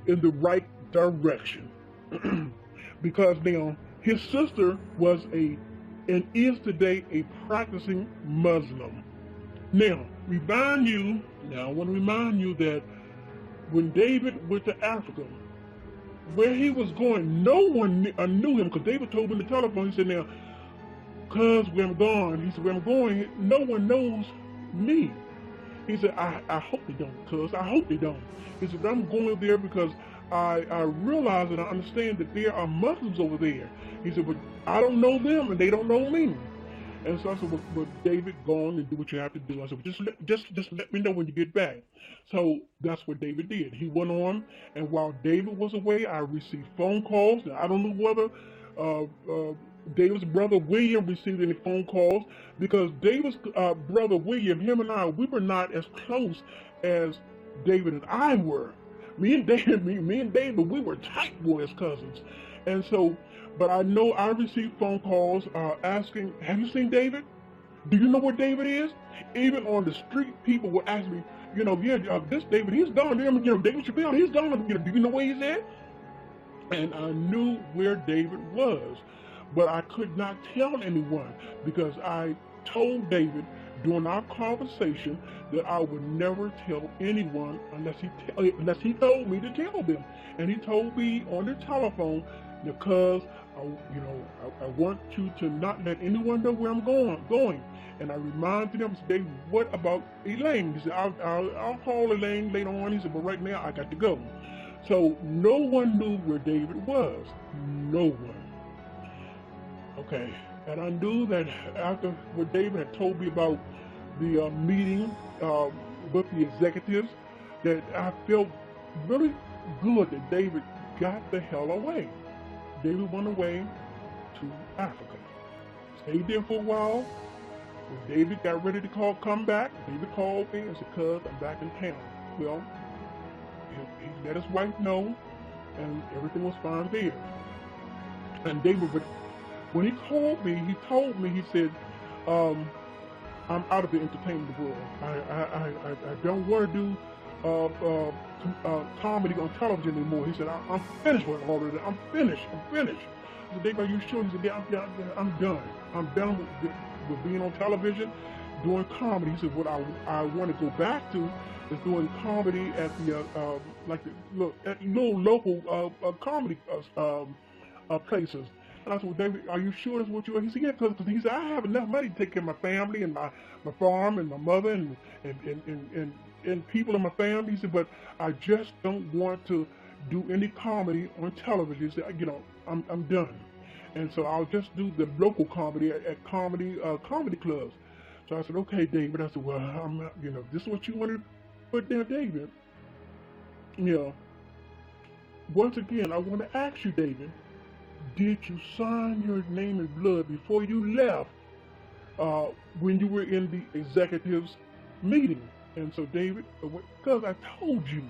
in the right direction. Because now, his sister was and is today a practicing Muslim. Now, I want to remind you that when David went to Africa, where he was going, no one knew him, because David told him on the telephone, he said, "Now, cuz, where I'm going," he said, "where I'm going, no one knows me." He said, I hope they don't, cuz, I hope they don't." He said, "But I'm going there because I realize and I understand that there are Muslims over there." He said, "But I don't know them and they don't know me." And so I said, "Well, David, go on and do what you have to do." I said, just let me know when you get back." So that's what David did. He went on, and while David was away, I received phone calls. Now, I don't know whether David's brother William received any phone calls, because David's brother William, him and I, we were not as close as David and I were. Me and David, we were tight boys, cousins. And so, but I know I received phone calls asking, "Have you seen David? Do you know where David is?" Even on the street, people would ask me, "This David, he's gone. David Chappelle, he's gone. Do you know where he's at?" And I knew where David was, but I could not tell anyone, because I told David during our conversation that I would never tell anyone unless he told me to tell them. And he told me on the telephone, "Because I want you to not let anyone know where I'm going." And I reminded him, "David, what about Elaine?" He said, I'll call Elaine later on." He said, "But right now I got to go." So no one knew where David was. No one. Okay. And I knew that after what David had told me about the meeting with the executives, that I felt really good that David got the hell away. David went away to Africa. Stayed there for a while. When David got ready to come back, David called me and said, "Cuz, I'm back in town." Well, he let his wife know, and everything was fine there. And David, when he called me, he told me, he said, "I'm out of the entertainment world. I don't want to do comedy on television anymore." He said, I'm finished with it already. I'm finished. I said, "Dave, are you sure?" He said, "Yeah, I'm done. I'm done with being on television, doing comedy." He said, "What I want to go back to is doing comedy at the little local comedy places." And I said, "Well, David, are you sure that's what you are?" He said, "Yeah, because he said, I have enough money to take care of my family and my farm and my mother and people in my family." He said, "But I just don't want to do any comedy on television." He said, I'm done. And so I'll just do the local comedy at comedy clubs." So I said, "Okay, David." I said, "Well, this is what you want to put there, David." you know, once again, I want to ask you, David, did you sign your name in blood before you left when you were in the executives meeting? And so, David, because I told you,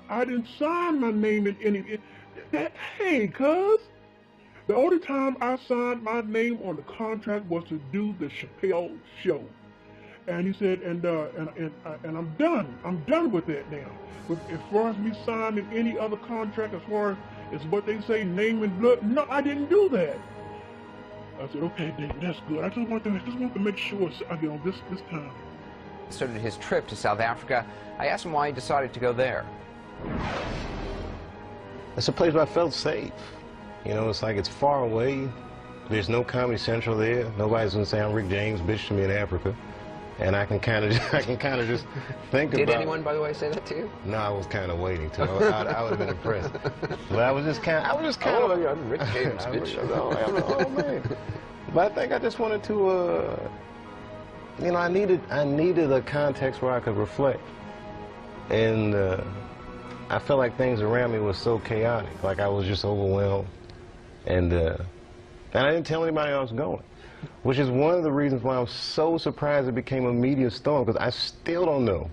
I didn't sign my name in any. Hey, cuz, the only time I signed my name on the contract was to do the Chappelle show. And he said, and I'm done. I'm done with that now. As far as me signing any other contract, as far as what they say, name and blood, no, I didn't do that. I said, okay, David, that's good. I just want to make sure, you know, this time. Started his trip to South Africa. I asked him why he decided to go there. It's a place where I felt safe. You know, it's like it's far away. There's no Comedy Central there. Nobody's gonna say I'm Rick James, bitch to me in Africa. And I can kind of just think about. Did anyone, by the way, say that to you? No, I was kind of waiting to. I would have been impressed. But I was just kind of. Oh, yeah, I'm Rick James, bitch. Oh man. But I think I just wanted to. You know, I needed a context where I could reflect, and I felt like things around me was so chaotic. Like I was just overwhelmed, and I didn't tell anybody I was going. Which is one of the reasons why I'm so surprised it became a media storm, because I still don't know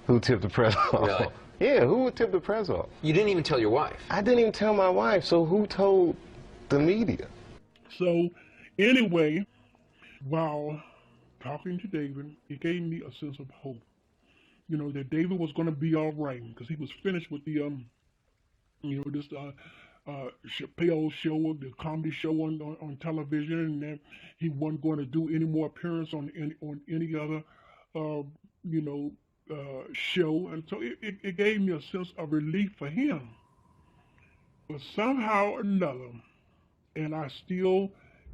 who tipped the press off. Really? Yeah, who would tip the press off? You didn't even tell your wife. I didn't even tell my wife, so who told the media? So, anyway, while talking to David, it gave me a sense of hope. You know, that David was going to be all right, because he was finished with the, you know, this Chappelle show, the comedy show on television, and that he wasn't going to do any more appearance on any other, you know, show. And so it gave me a sense of relief for him. But somehow or another, and I still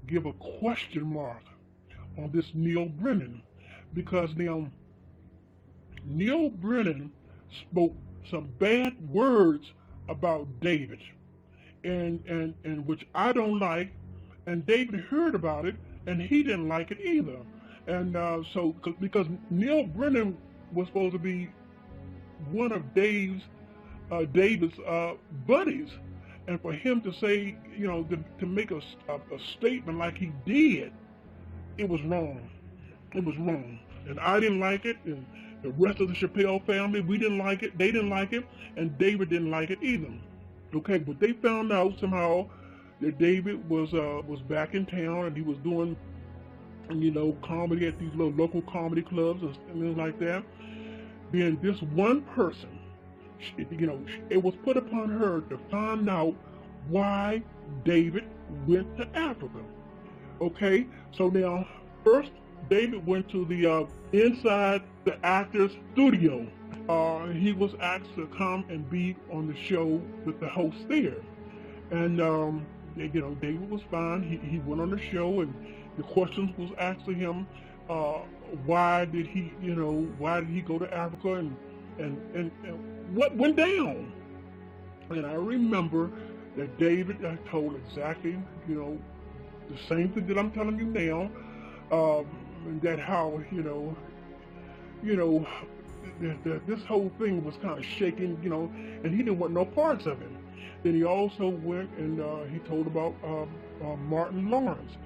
give a question mark on this Neil Brennan, because now Neil Brennan spoke some bad words about David, and which I don't like, and David heard about it, and he didn't like it either. And so, because Neil Brennan was supposed to be one of David's buddies, and for him to say, you know, to make a statement like he did, it was wrong. It was wrong, and I didn't like it, and the rest of the Chappelle family, we didn't like it, they didn't like it, and David didn't like it either. Okay, but they found out somehow that David was back in town, and he was doing, you know, comedy at these little local comedy clubs and things like that. Then this one person, you know, it was put upon her to find out why David went to Africa. Okay, so now first David went to the inside the actor's studio. He was asked to come and be on the show with the host there, and you know, David was fine. He went on the show, and the questions was asked to him. Why did he go to Africa, and what went down? And I remember that David told exactly, you know, the same thing that I'm telling you now. And that how, you know, this whole thing was kind of shaking, you know, and he didn't want no parts of it. Then he also went and he told about Martin Lawrence.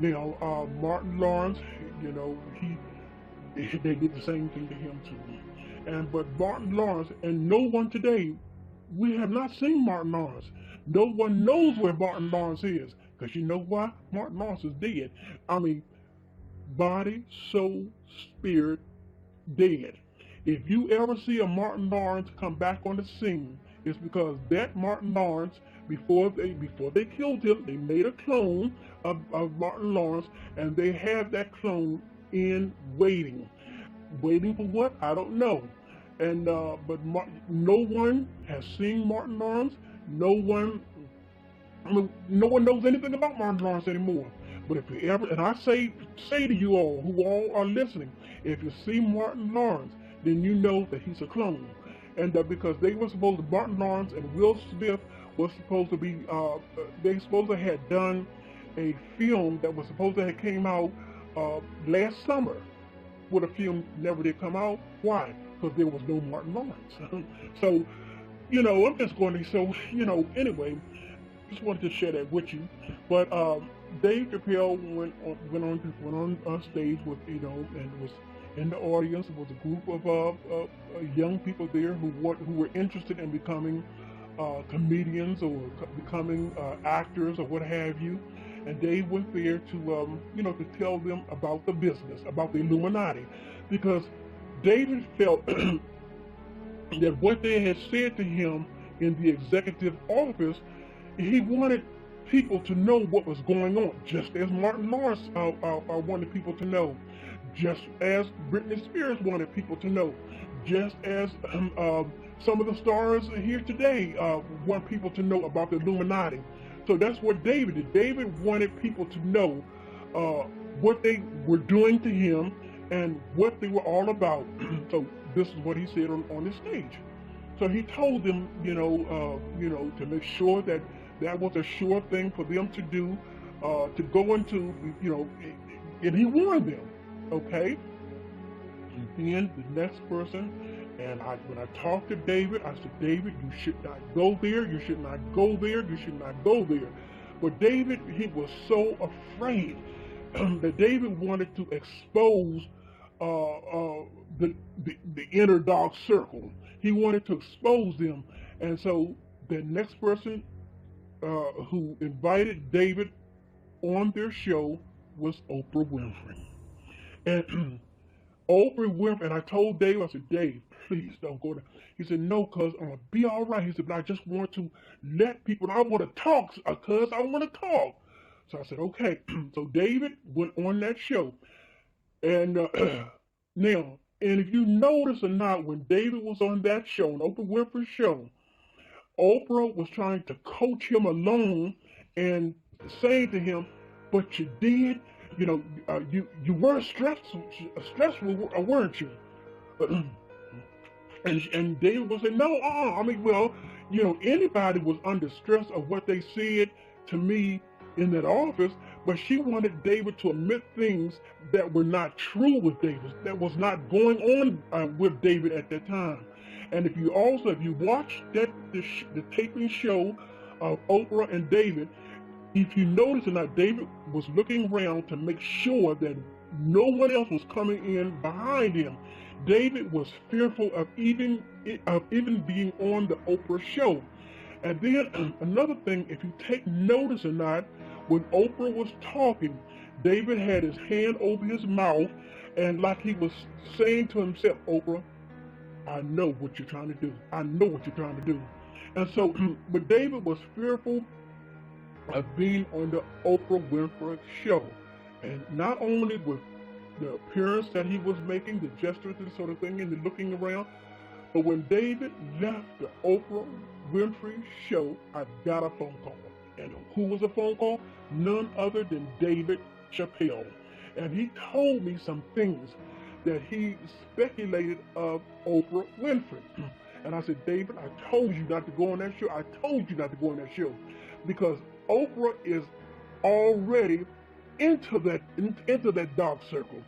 Now, Martin Lawrence, you know, they did the same thing to him too. But Martin Lawrence, and no one today, we have not seen Martin Lawrence. No one knows where Martin Lawrence is, because you know why? Martin Lawrence is dead. I mean, body, soul, spirit, dead. If you ever see a Martin Lawrence come back on the scene, it's because that Martin Lawrence, before they killed him, they made a clone of Martin Lawrence, and they have that clone in waiting. Waiting for what? I don't know. And but no one has seen Martin Lawrence. No one knows anything about Martin Lawrence anymore. But if you ever, and I say to you all who all are listening, if you see Martin Lawrence, then you know that he's a clone. And because they were supposed to, Martin Lawrence and Will Smith was supposed to be, they supposed to have done a film that was supposed to have came out last summer. But the film never did come out. Why? Because there was no Martin Lawrence. So I'm just going to, so, anyway, just wanted to share that with you. But Dave Chappelle went on stage with, and was in the audience. It was a group of young people there who were interested in becoming comedians or becoming actors or what have you. And Dave went there to, to tell them about the business, about the Illuminati, because David felt that what they had said to him in the executive office, he wanted people to know what was going on, just as Martin Lawrence wanted people to know, just as Britney Spears wanted people to know, just as some of the stars here today want people to know about the Illuminati. So that's what David did. David wanted people to know what they were doing to him and what they were all about. So this is what he said on the stage. So he told them, to make sure that that was a sure thing for them to do, to go into, and he warned them, okay? And then the next person, and when I talked to David, I said, David, you should not go there, you should not go there, you should not go there. But David, he was so afraid that David wanted to expose the inner dark circle. He wanted to expose them. And so the next person who invited David on their show was Oprah Winfrey. And Oprah Winfrey, and I told Dave, I said, Dave, please don't go there. He said, no, cuz I'm going to be all right. He said, but I just want to let people, I want to talk, cuz I want to talk. So I said, okay. So David went on that show. And now, and if you notice or not, when David was on that show, on Oprah Winfrey's show, Oprah was trying to coach him along and saying to him, but you did, you were stressful, weren't you? And David was saying, no, anybody was under stress of what they said to me in that office, but she wanted David to admit things that were not true with David, that was not going on with David at that time. And if you watch the taping show of Oprah and David, if you notice or not, David was looking around to make sure that no one else was coming in behind him. David was fearful of even being on the Oprah show. And then another thing, if you take notice or not, when Oprah was talking, David had his hand over his mouth, and like he was saying to himself, Oprah, I know what you're trying to do. I know what you're trying to do. And so, but David was fearful of being on the Oprah Winfrey show. And not only with the appearance that he was making, the gestures and sort of thing, and the looking around, but when David left the Oprah Winfrey show, I got a phone call. And who was the phone call? None other than David Chappelle. And he told me some things that he speculated of Oprah Winfrey. And I said, David, I told you not to go on that show. I told you not to go on that show. Because Oprah is already into that dark circle.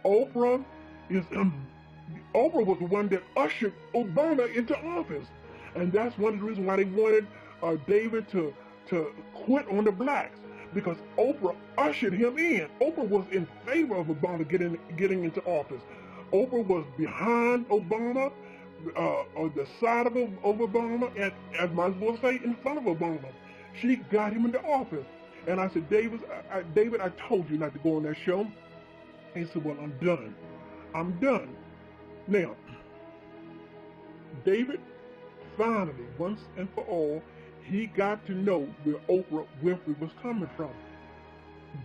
Oprah was the one that ushered Obama into office. And that's one of the reasons why they wanted David to quit on the blacks, because Oprah ushered him in. Oprah was in favor of Obama getting into office. Oprah was behind Obama, on the side of Obama, and as might as well say, in front of Obama. She got him into office. And I said, David, I told you not to go on that show. He said, well, I'm done. I'm done. Now, David finally, once and for all, he got to know where Oprah Winfrey was coming from.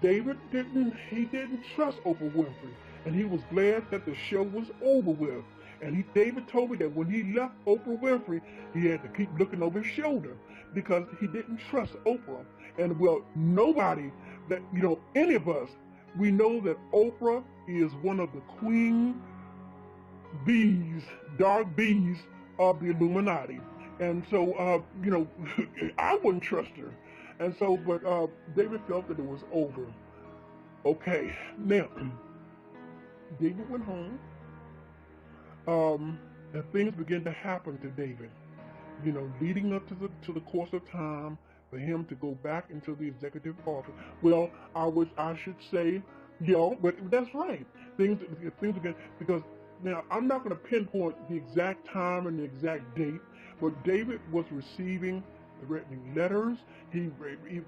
David didn't trust Oprah Winfrey, and he was glad that the show was over with. And David told me that when he left Oprah Winfrey, he had to keep looking over his shoulder because he didn't trust Oprah. And well, nobody that, any of us, we know that Oprah is one of the queen bees, dark bees of the Illuminati. And so, I wouldn't trust her. And so, but David felt that it was over. Okay, now, David went home, and things began to happen to David. leading up to the course of time for him to go back into the executive office. Well, I should say, but that's right. Things again, because now I'm not going to pinpoint the exact time and the exact date, but David was receiving threatening letters. He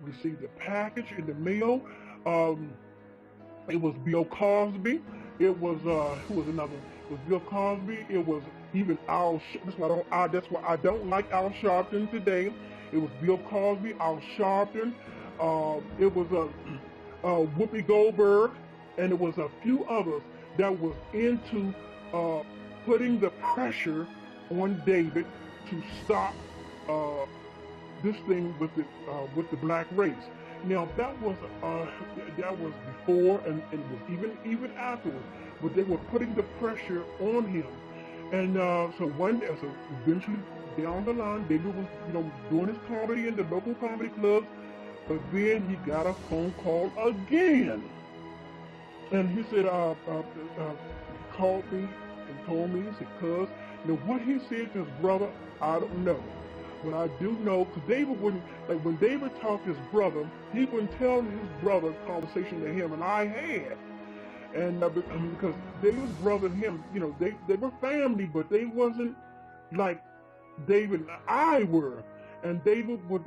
received a package in the mail. It was Bill Cosby. It was who was another? It was Bill Cosby. It was even Al. That's why I don't like Al Sharpton today. It was Bill Cosby, Al Sharpton. It was Whoopi Goldberg, and it was a few others that was into putting the pressure on David to stop this thing with the black race. Now that was before and was even afterwards, but they were putting the pressure on him, and so eventually down the line, David was doing his comedy in the local comedy clubs, but then he got a phone call again, and he said called me and told me, he said, "Cuz," now what he said to his brother, I don't know. But I do know, because David wouldn't, like when David talked to his brother, he wouldn't tell his brother the conversation that him and I had. And because David's brother and him, they were family, but they wasn't like David and I were. And David would,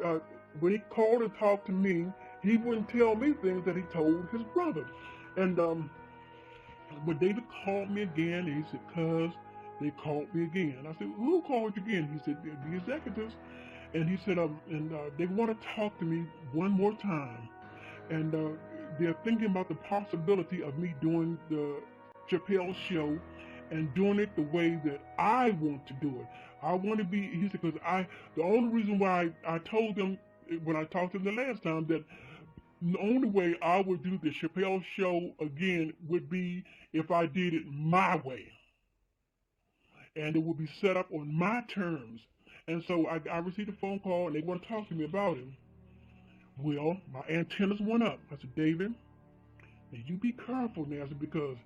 when he called and talked to me, he wouldn't tell me things that he told his brother. And when David called me again, he said, "Cuz, they called me again." I said, "Who called you again?" He said, "The executives." And he said, they want to talk to me one more time. And they're thinking about the possibility of me doing the Chappelle show and doing it the way that I want to do it. I want to be, he said, because the only reason why I told them when I talked to them the last time that the only way I would do the Chappelle show again would be if I did it my way. And it would be set up on my terms. And so I received a phone call and they want to talk to me about it. Well, my antennas went up. I said, "David, now you be careful now," because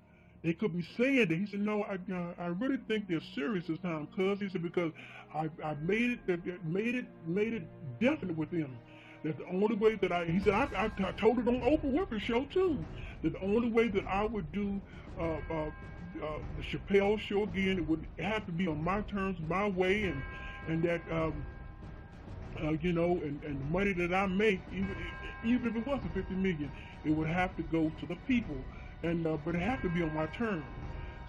they could be saying that. He said, "No, I really think they're serious this time, cuz." He said, "Because I made it definite with them that the only way that he said, I told it on Oprah Winfrey show too, that the only way that I would do the Chappelle show again, it would have to be on my terms, my way, and that and the money that I make, even if it wasn't $50 million, it would have to go to the people, and but it had to be on my terms."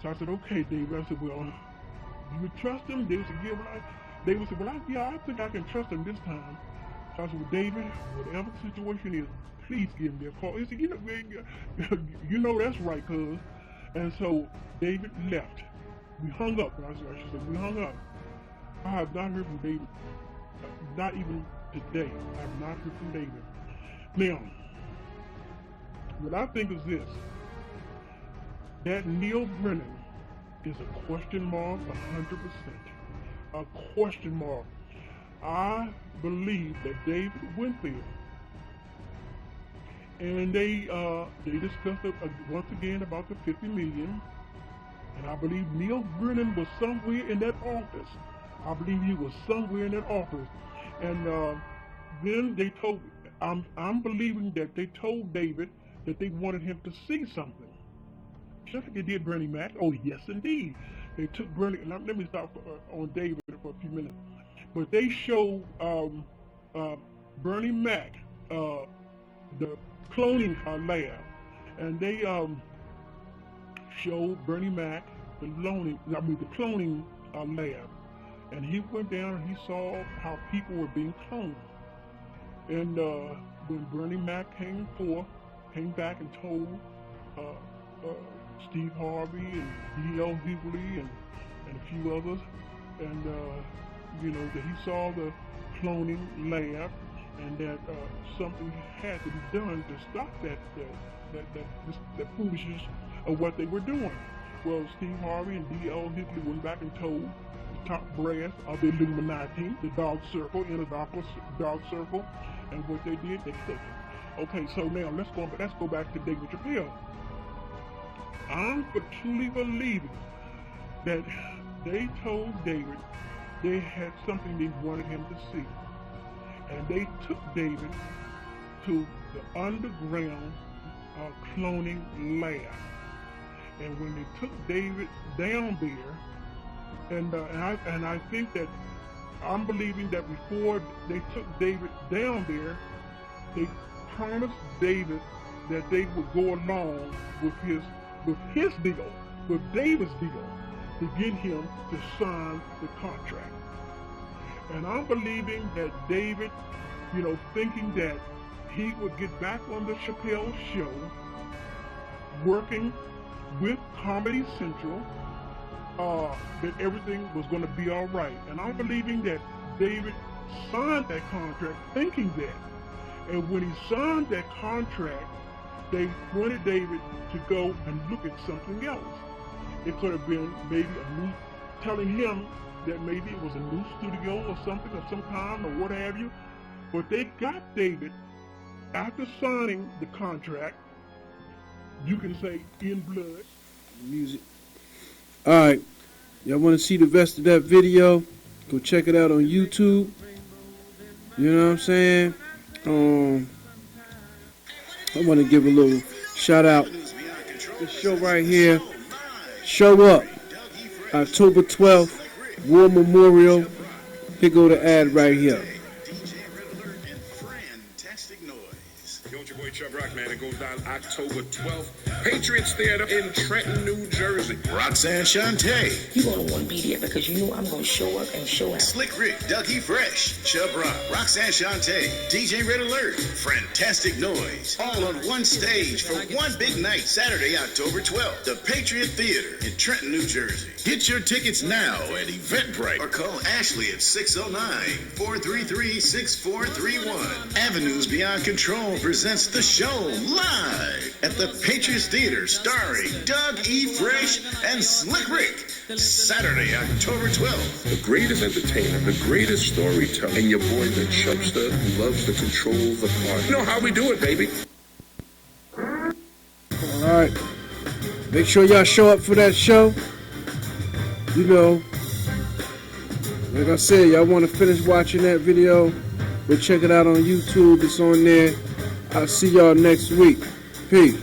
So I said, "Okay, David." I said, "Well, do you trust him?" David said, "Yeah." David said, "Well, I think I can trust him this time." So I said, "Well, David, whatever the situation is, please give me a call." He said, "You know that's right, cuz." And so David left. We hung up. I should say we hung up. I have not heard from David. Not even today. I have not heard from David. Now, what I think is this. That Neil Brennan is a question mark, 100%. A question mark. I believe that David went there. And they discussed once again about the $50 million. And I believe Neil Brennan was somewhere in that office. I believe he was somewhere in that office. And then they told, I'm believing that they told David that they wanted him to see something. Just like they did Bernie Mac. Oh, yes, indeed. They took Bernie, let me stop on David for a few minutes. But they showed Bernie Mac, the cloning lab. And they showed Bernie Mac the cloning lab. And he went down and he saw how people were being cloned. And when Bernie Mac came back and told Steve Harvey and D.L. Hughley and a few others, and that he saw the cloning lab and that something had to be done to stop that foolishness of what they were doing. Well, Steve Harvey and D.L. Hughley went back and told the top brass of the Illuminati, the Dog Circle, Dog Circle, and what they did, they killed him. Okay, so now let's go back to David Chappelle. I'm truly believing that they told David they had something they wanted him to see. And they took David to the underground cloning lab. And when they took David down there, and I think that I'm believing that before they took David down there, they promised David that they would go along with his deal, with David's deal, to get him to sign the contract. And I'm believing that David, thinking that he would get back on the Chappelle show, working with Comedy Central, that everything was going to be all right. And I'm believing that David signed that contract thinking that. And when he signed that contract, they wanted David to go and look at something else. It could have been maybe telling him that maybe it was a new studio or something of some kind or what have you. But they got David, after signing the contract, you can say in blood. Music. Alright, y'all want to see the rest of that video? Go check it out on YouTube. You know what I'm saying? I want to give a little shout out. This show right here, Show Up, October 12th, War Memorial. Here go the ad right here. Yo, it's your boy Chubb Rock, man. It goes down October 12th. Patriots Theater in Trenton, New Jersey. Roxanne Shante. You gonna want to be there because you know I'm gonna show up and show out. Slick Rick, Dougie Fresh, Chubb Rock, Roxanne Shante, DJ Red Alert, Fantastic Noise, all on one stage for one big night, Saturday, October 12th. The Patriot Theater in Trenton, New Jersey. Get your tickets now at Eventbrite or call Ashley at 609-433-6431. Avenues Beyond Control presents the show live at the Patriots Theater, starring Doug E. Fresh and Slick Rick. Saturday, October 12th. The greatest entertainer, the greatest storyteller, and your boy the Chubster who loves to control the party. You know how we do it, baby. Alright. Make sure y'all show up for that show. You know, like I said, y'all want to finish watching that video, go check it out on YouTube. It's on there. I'll see y'all next week. Peace.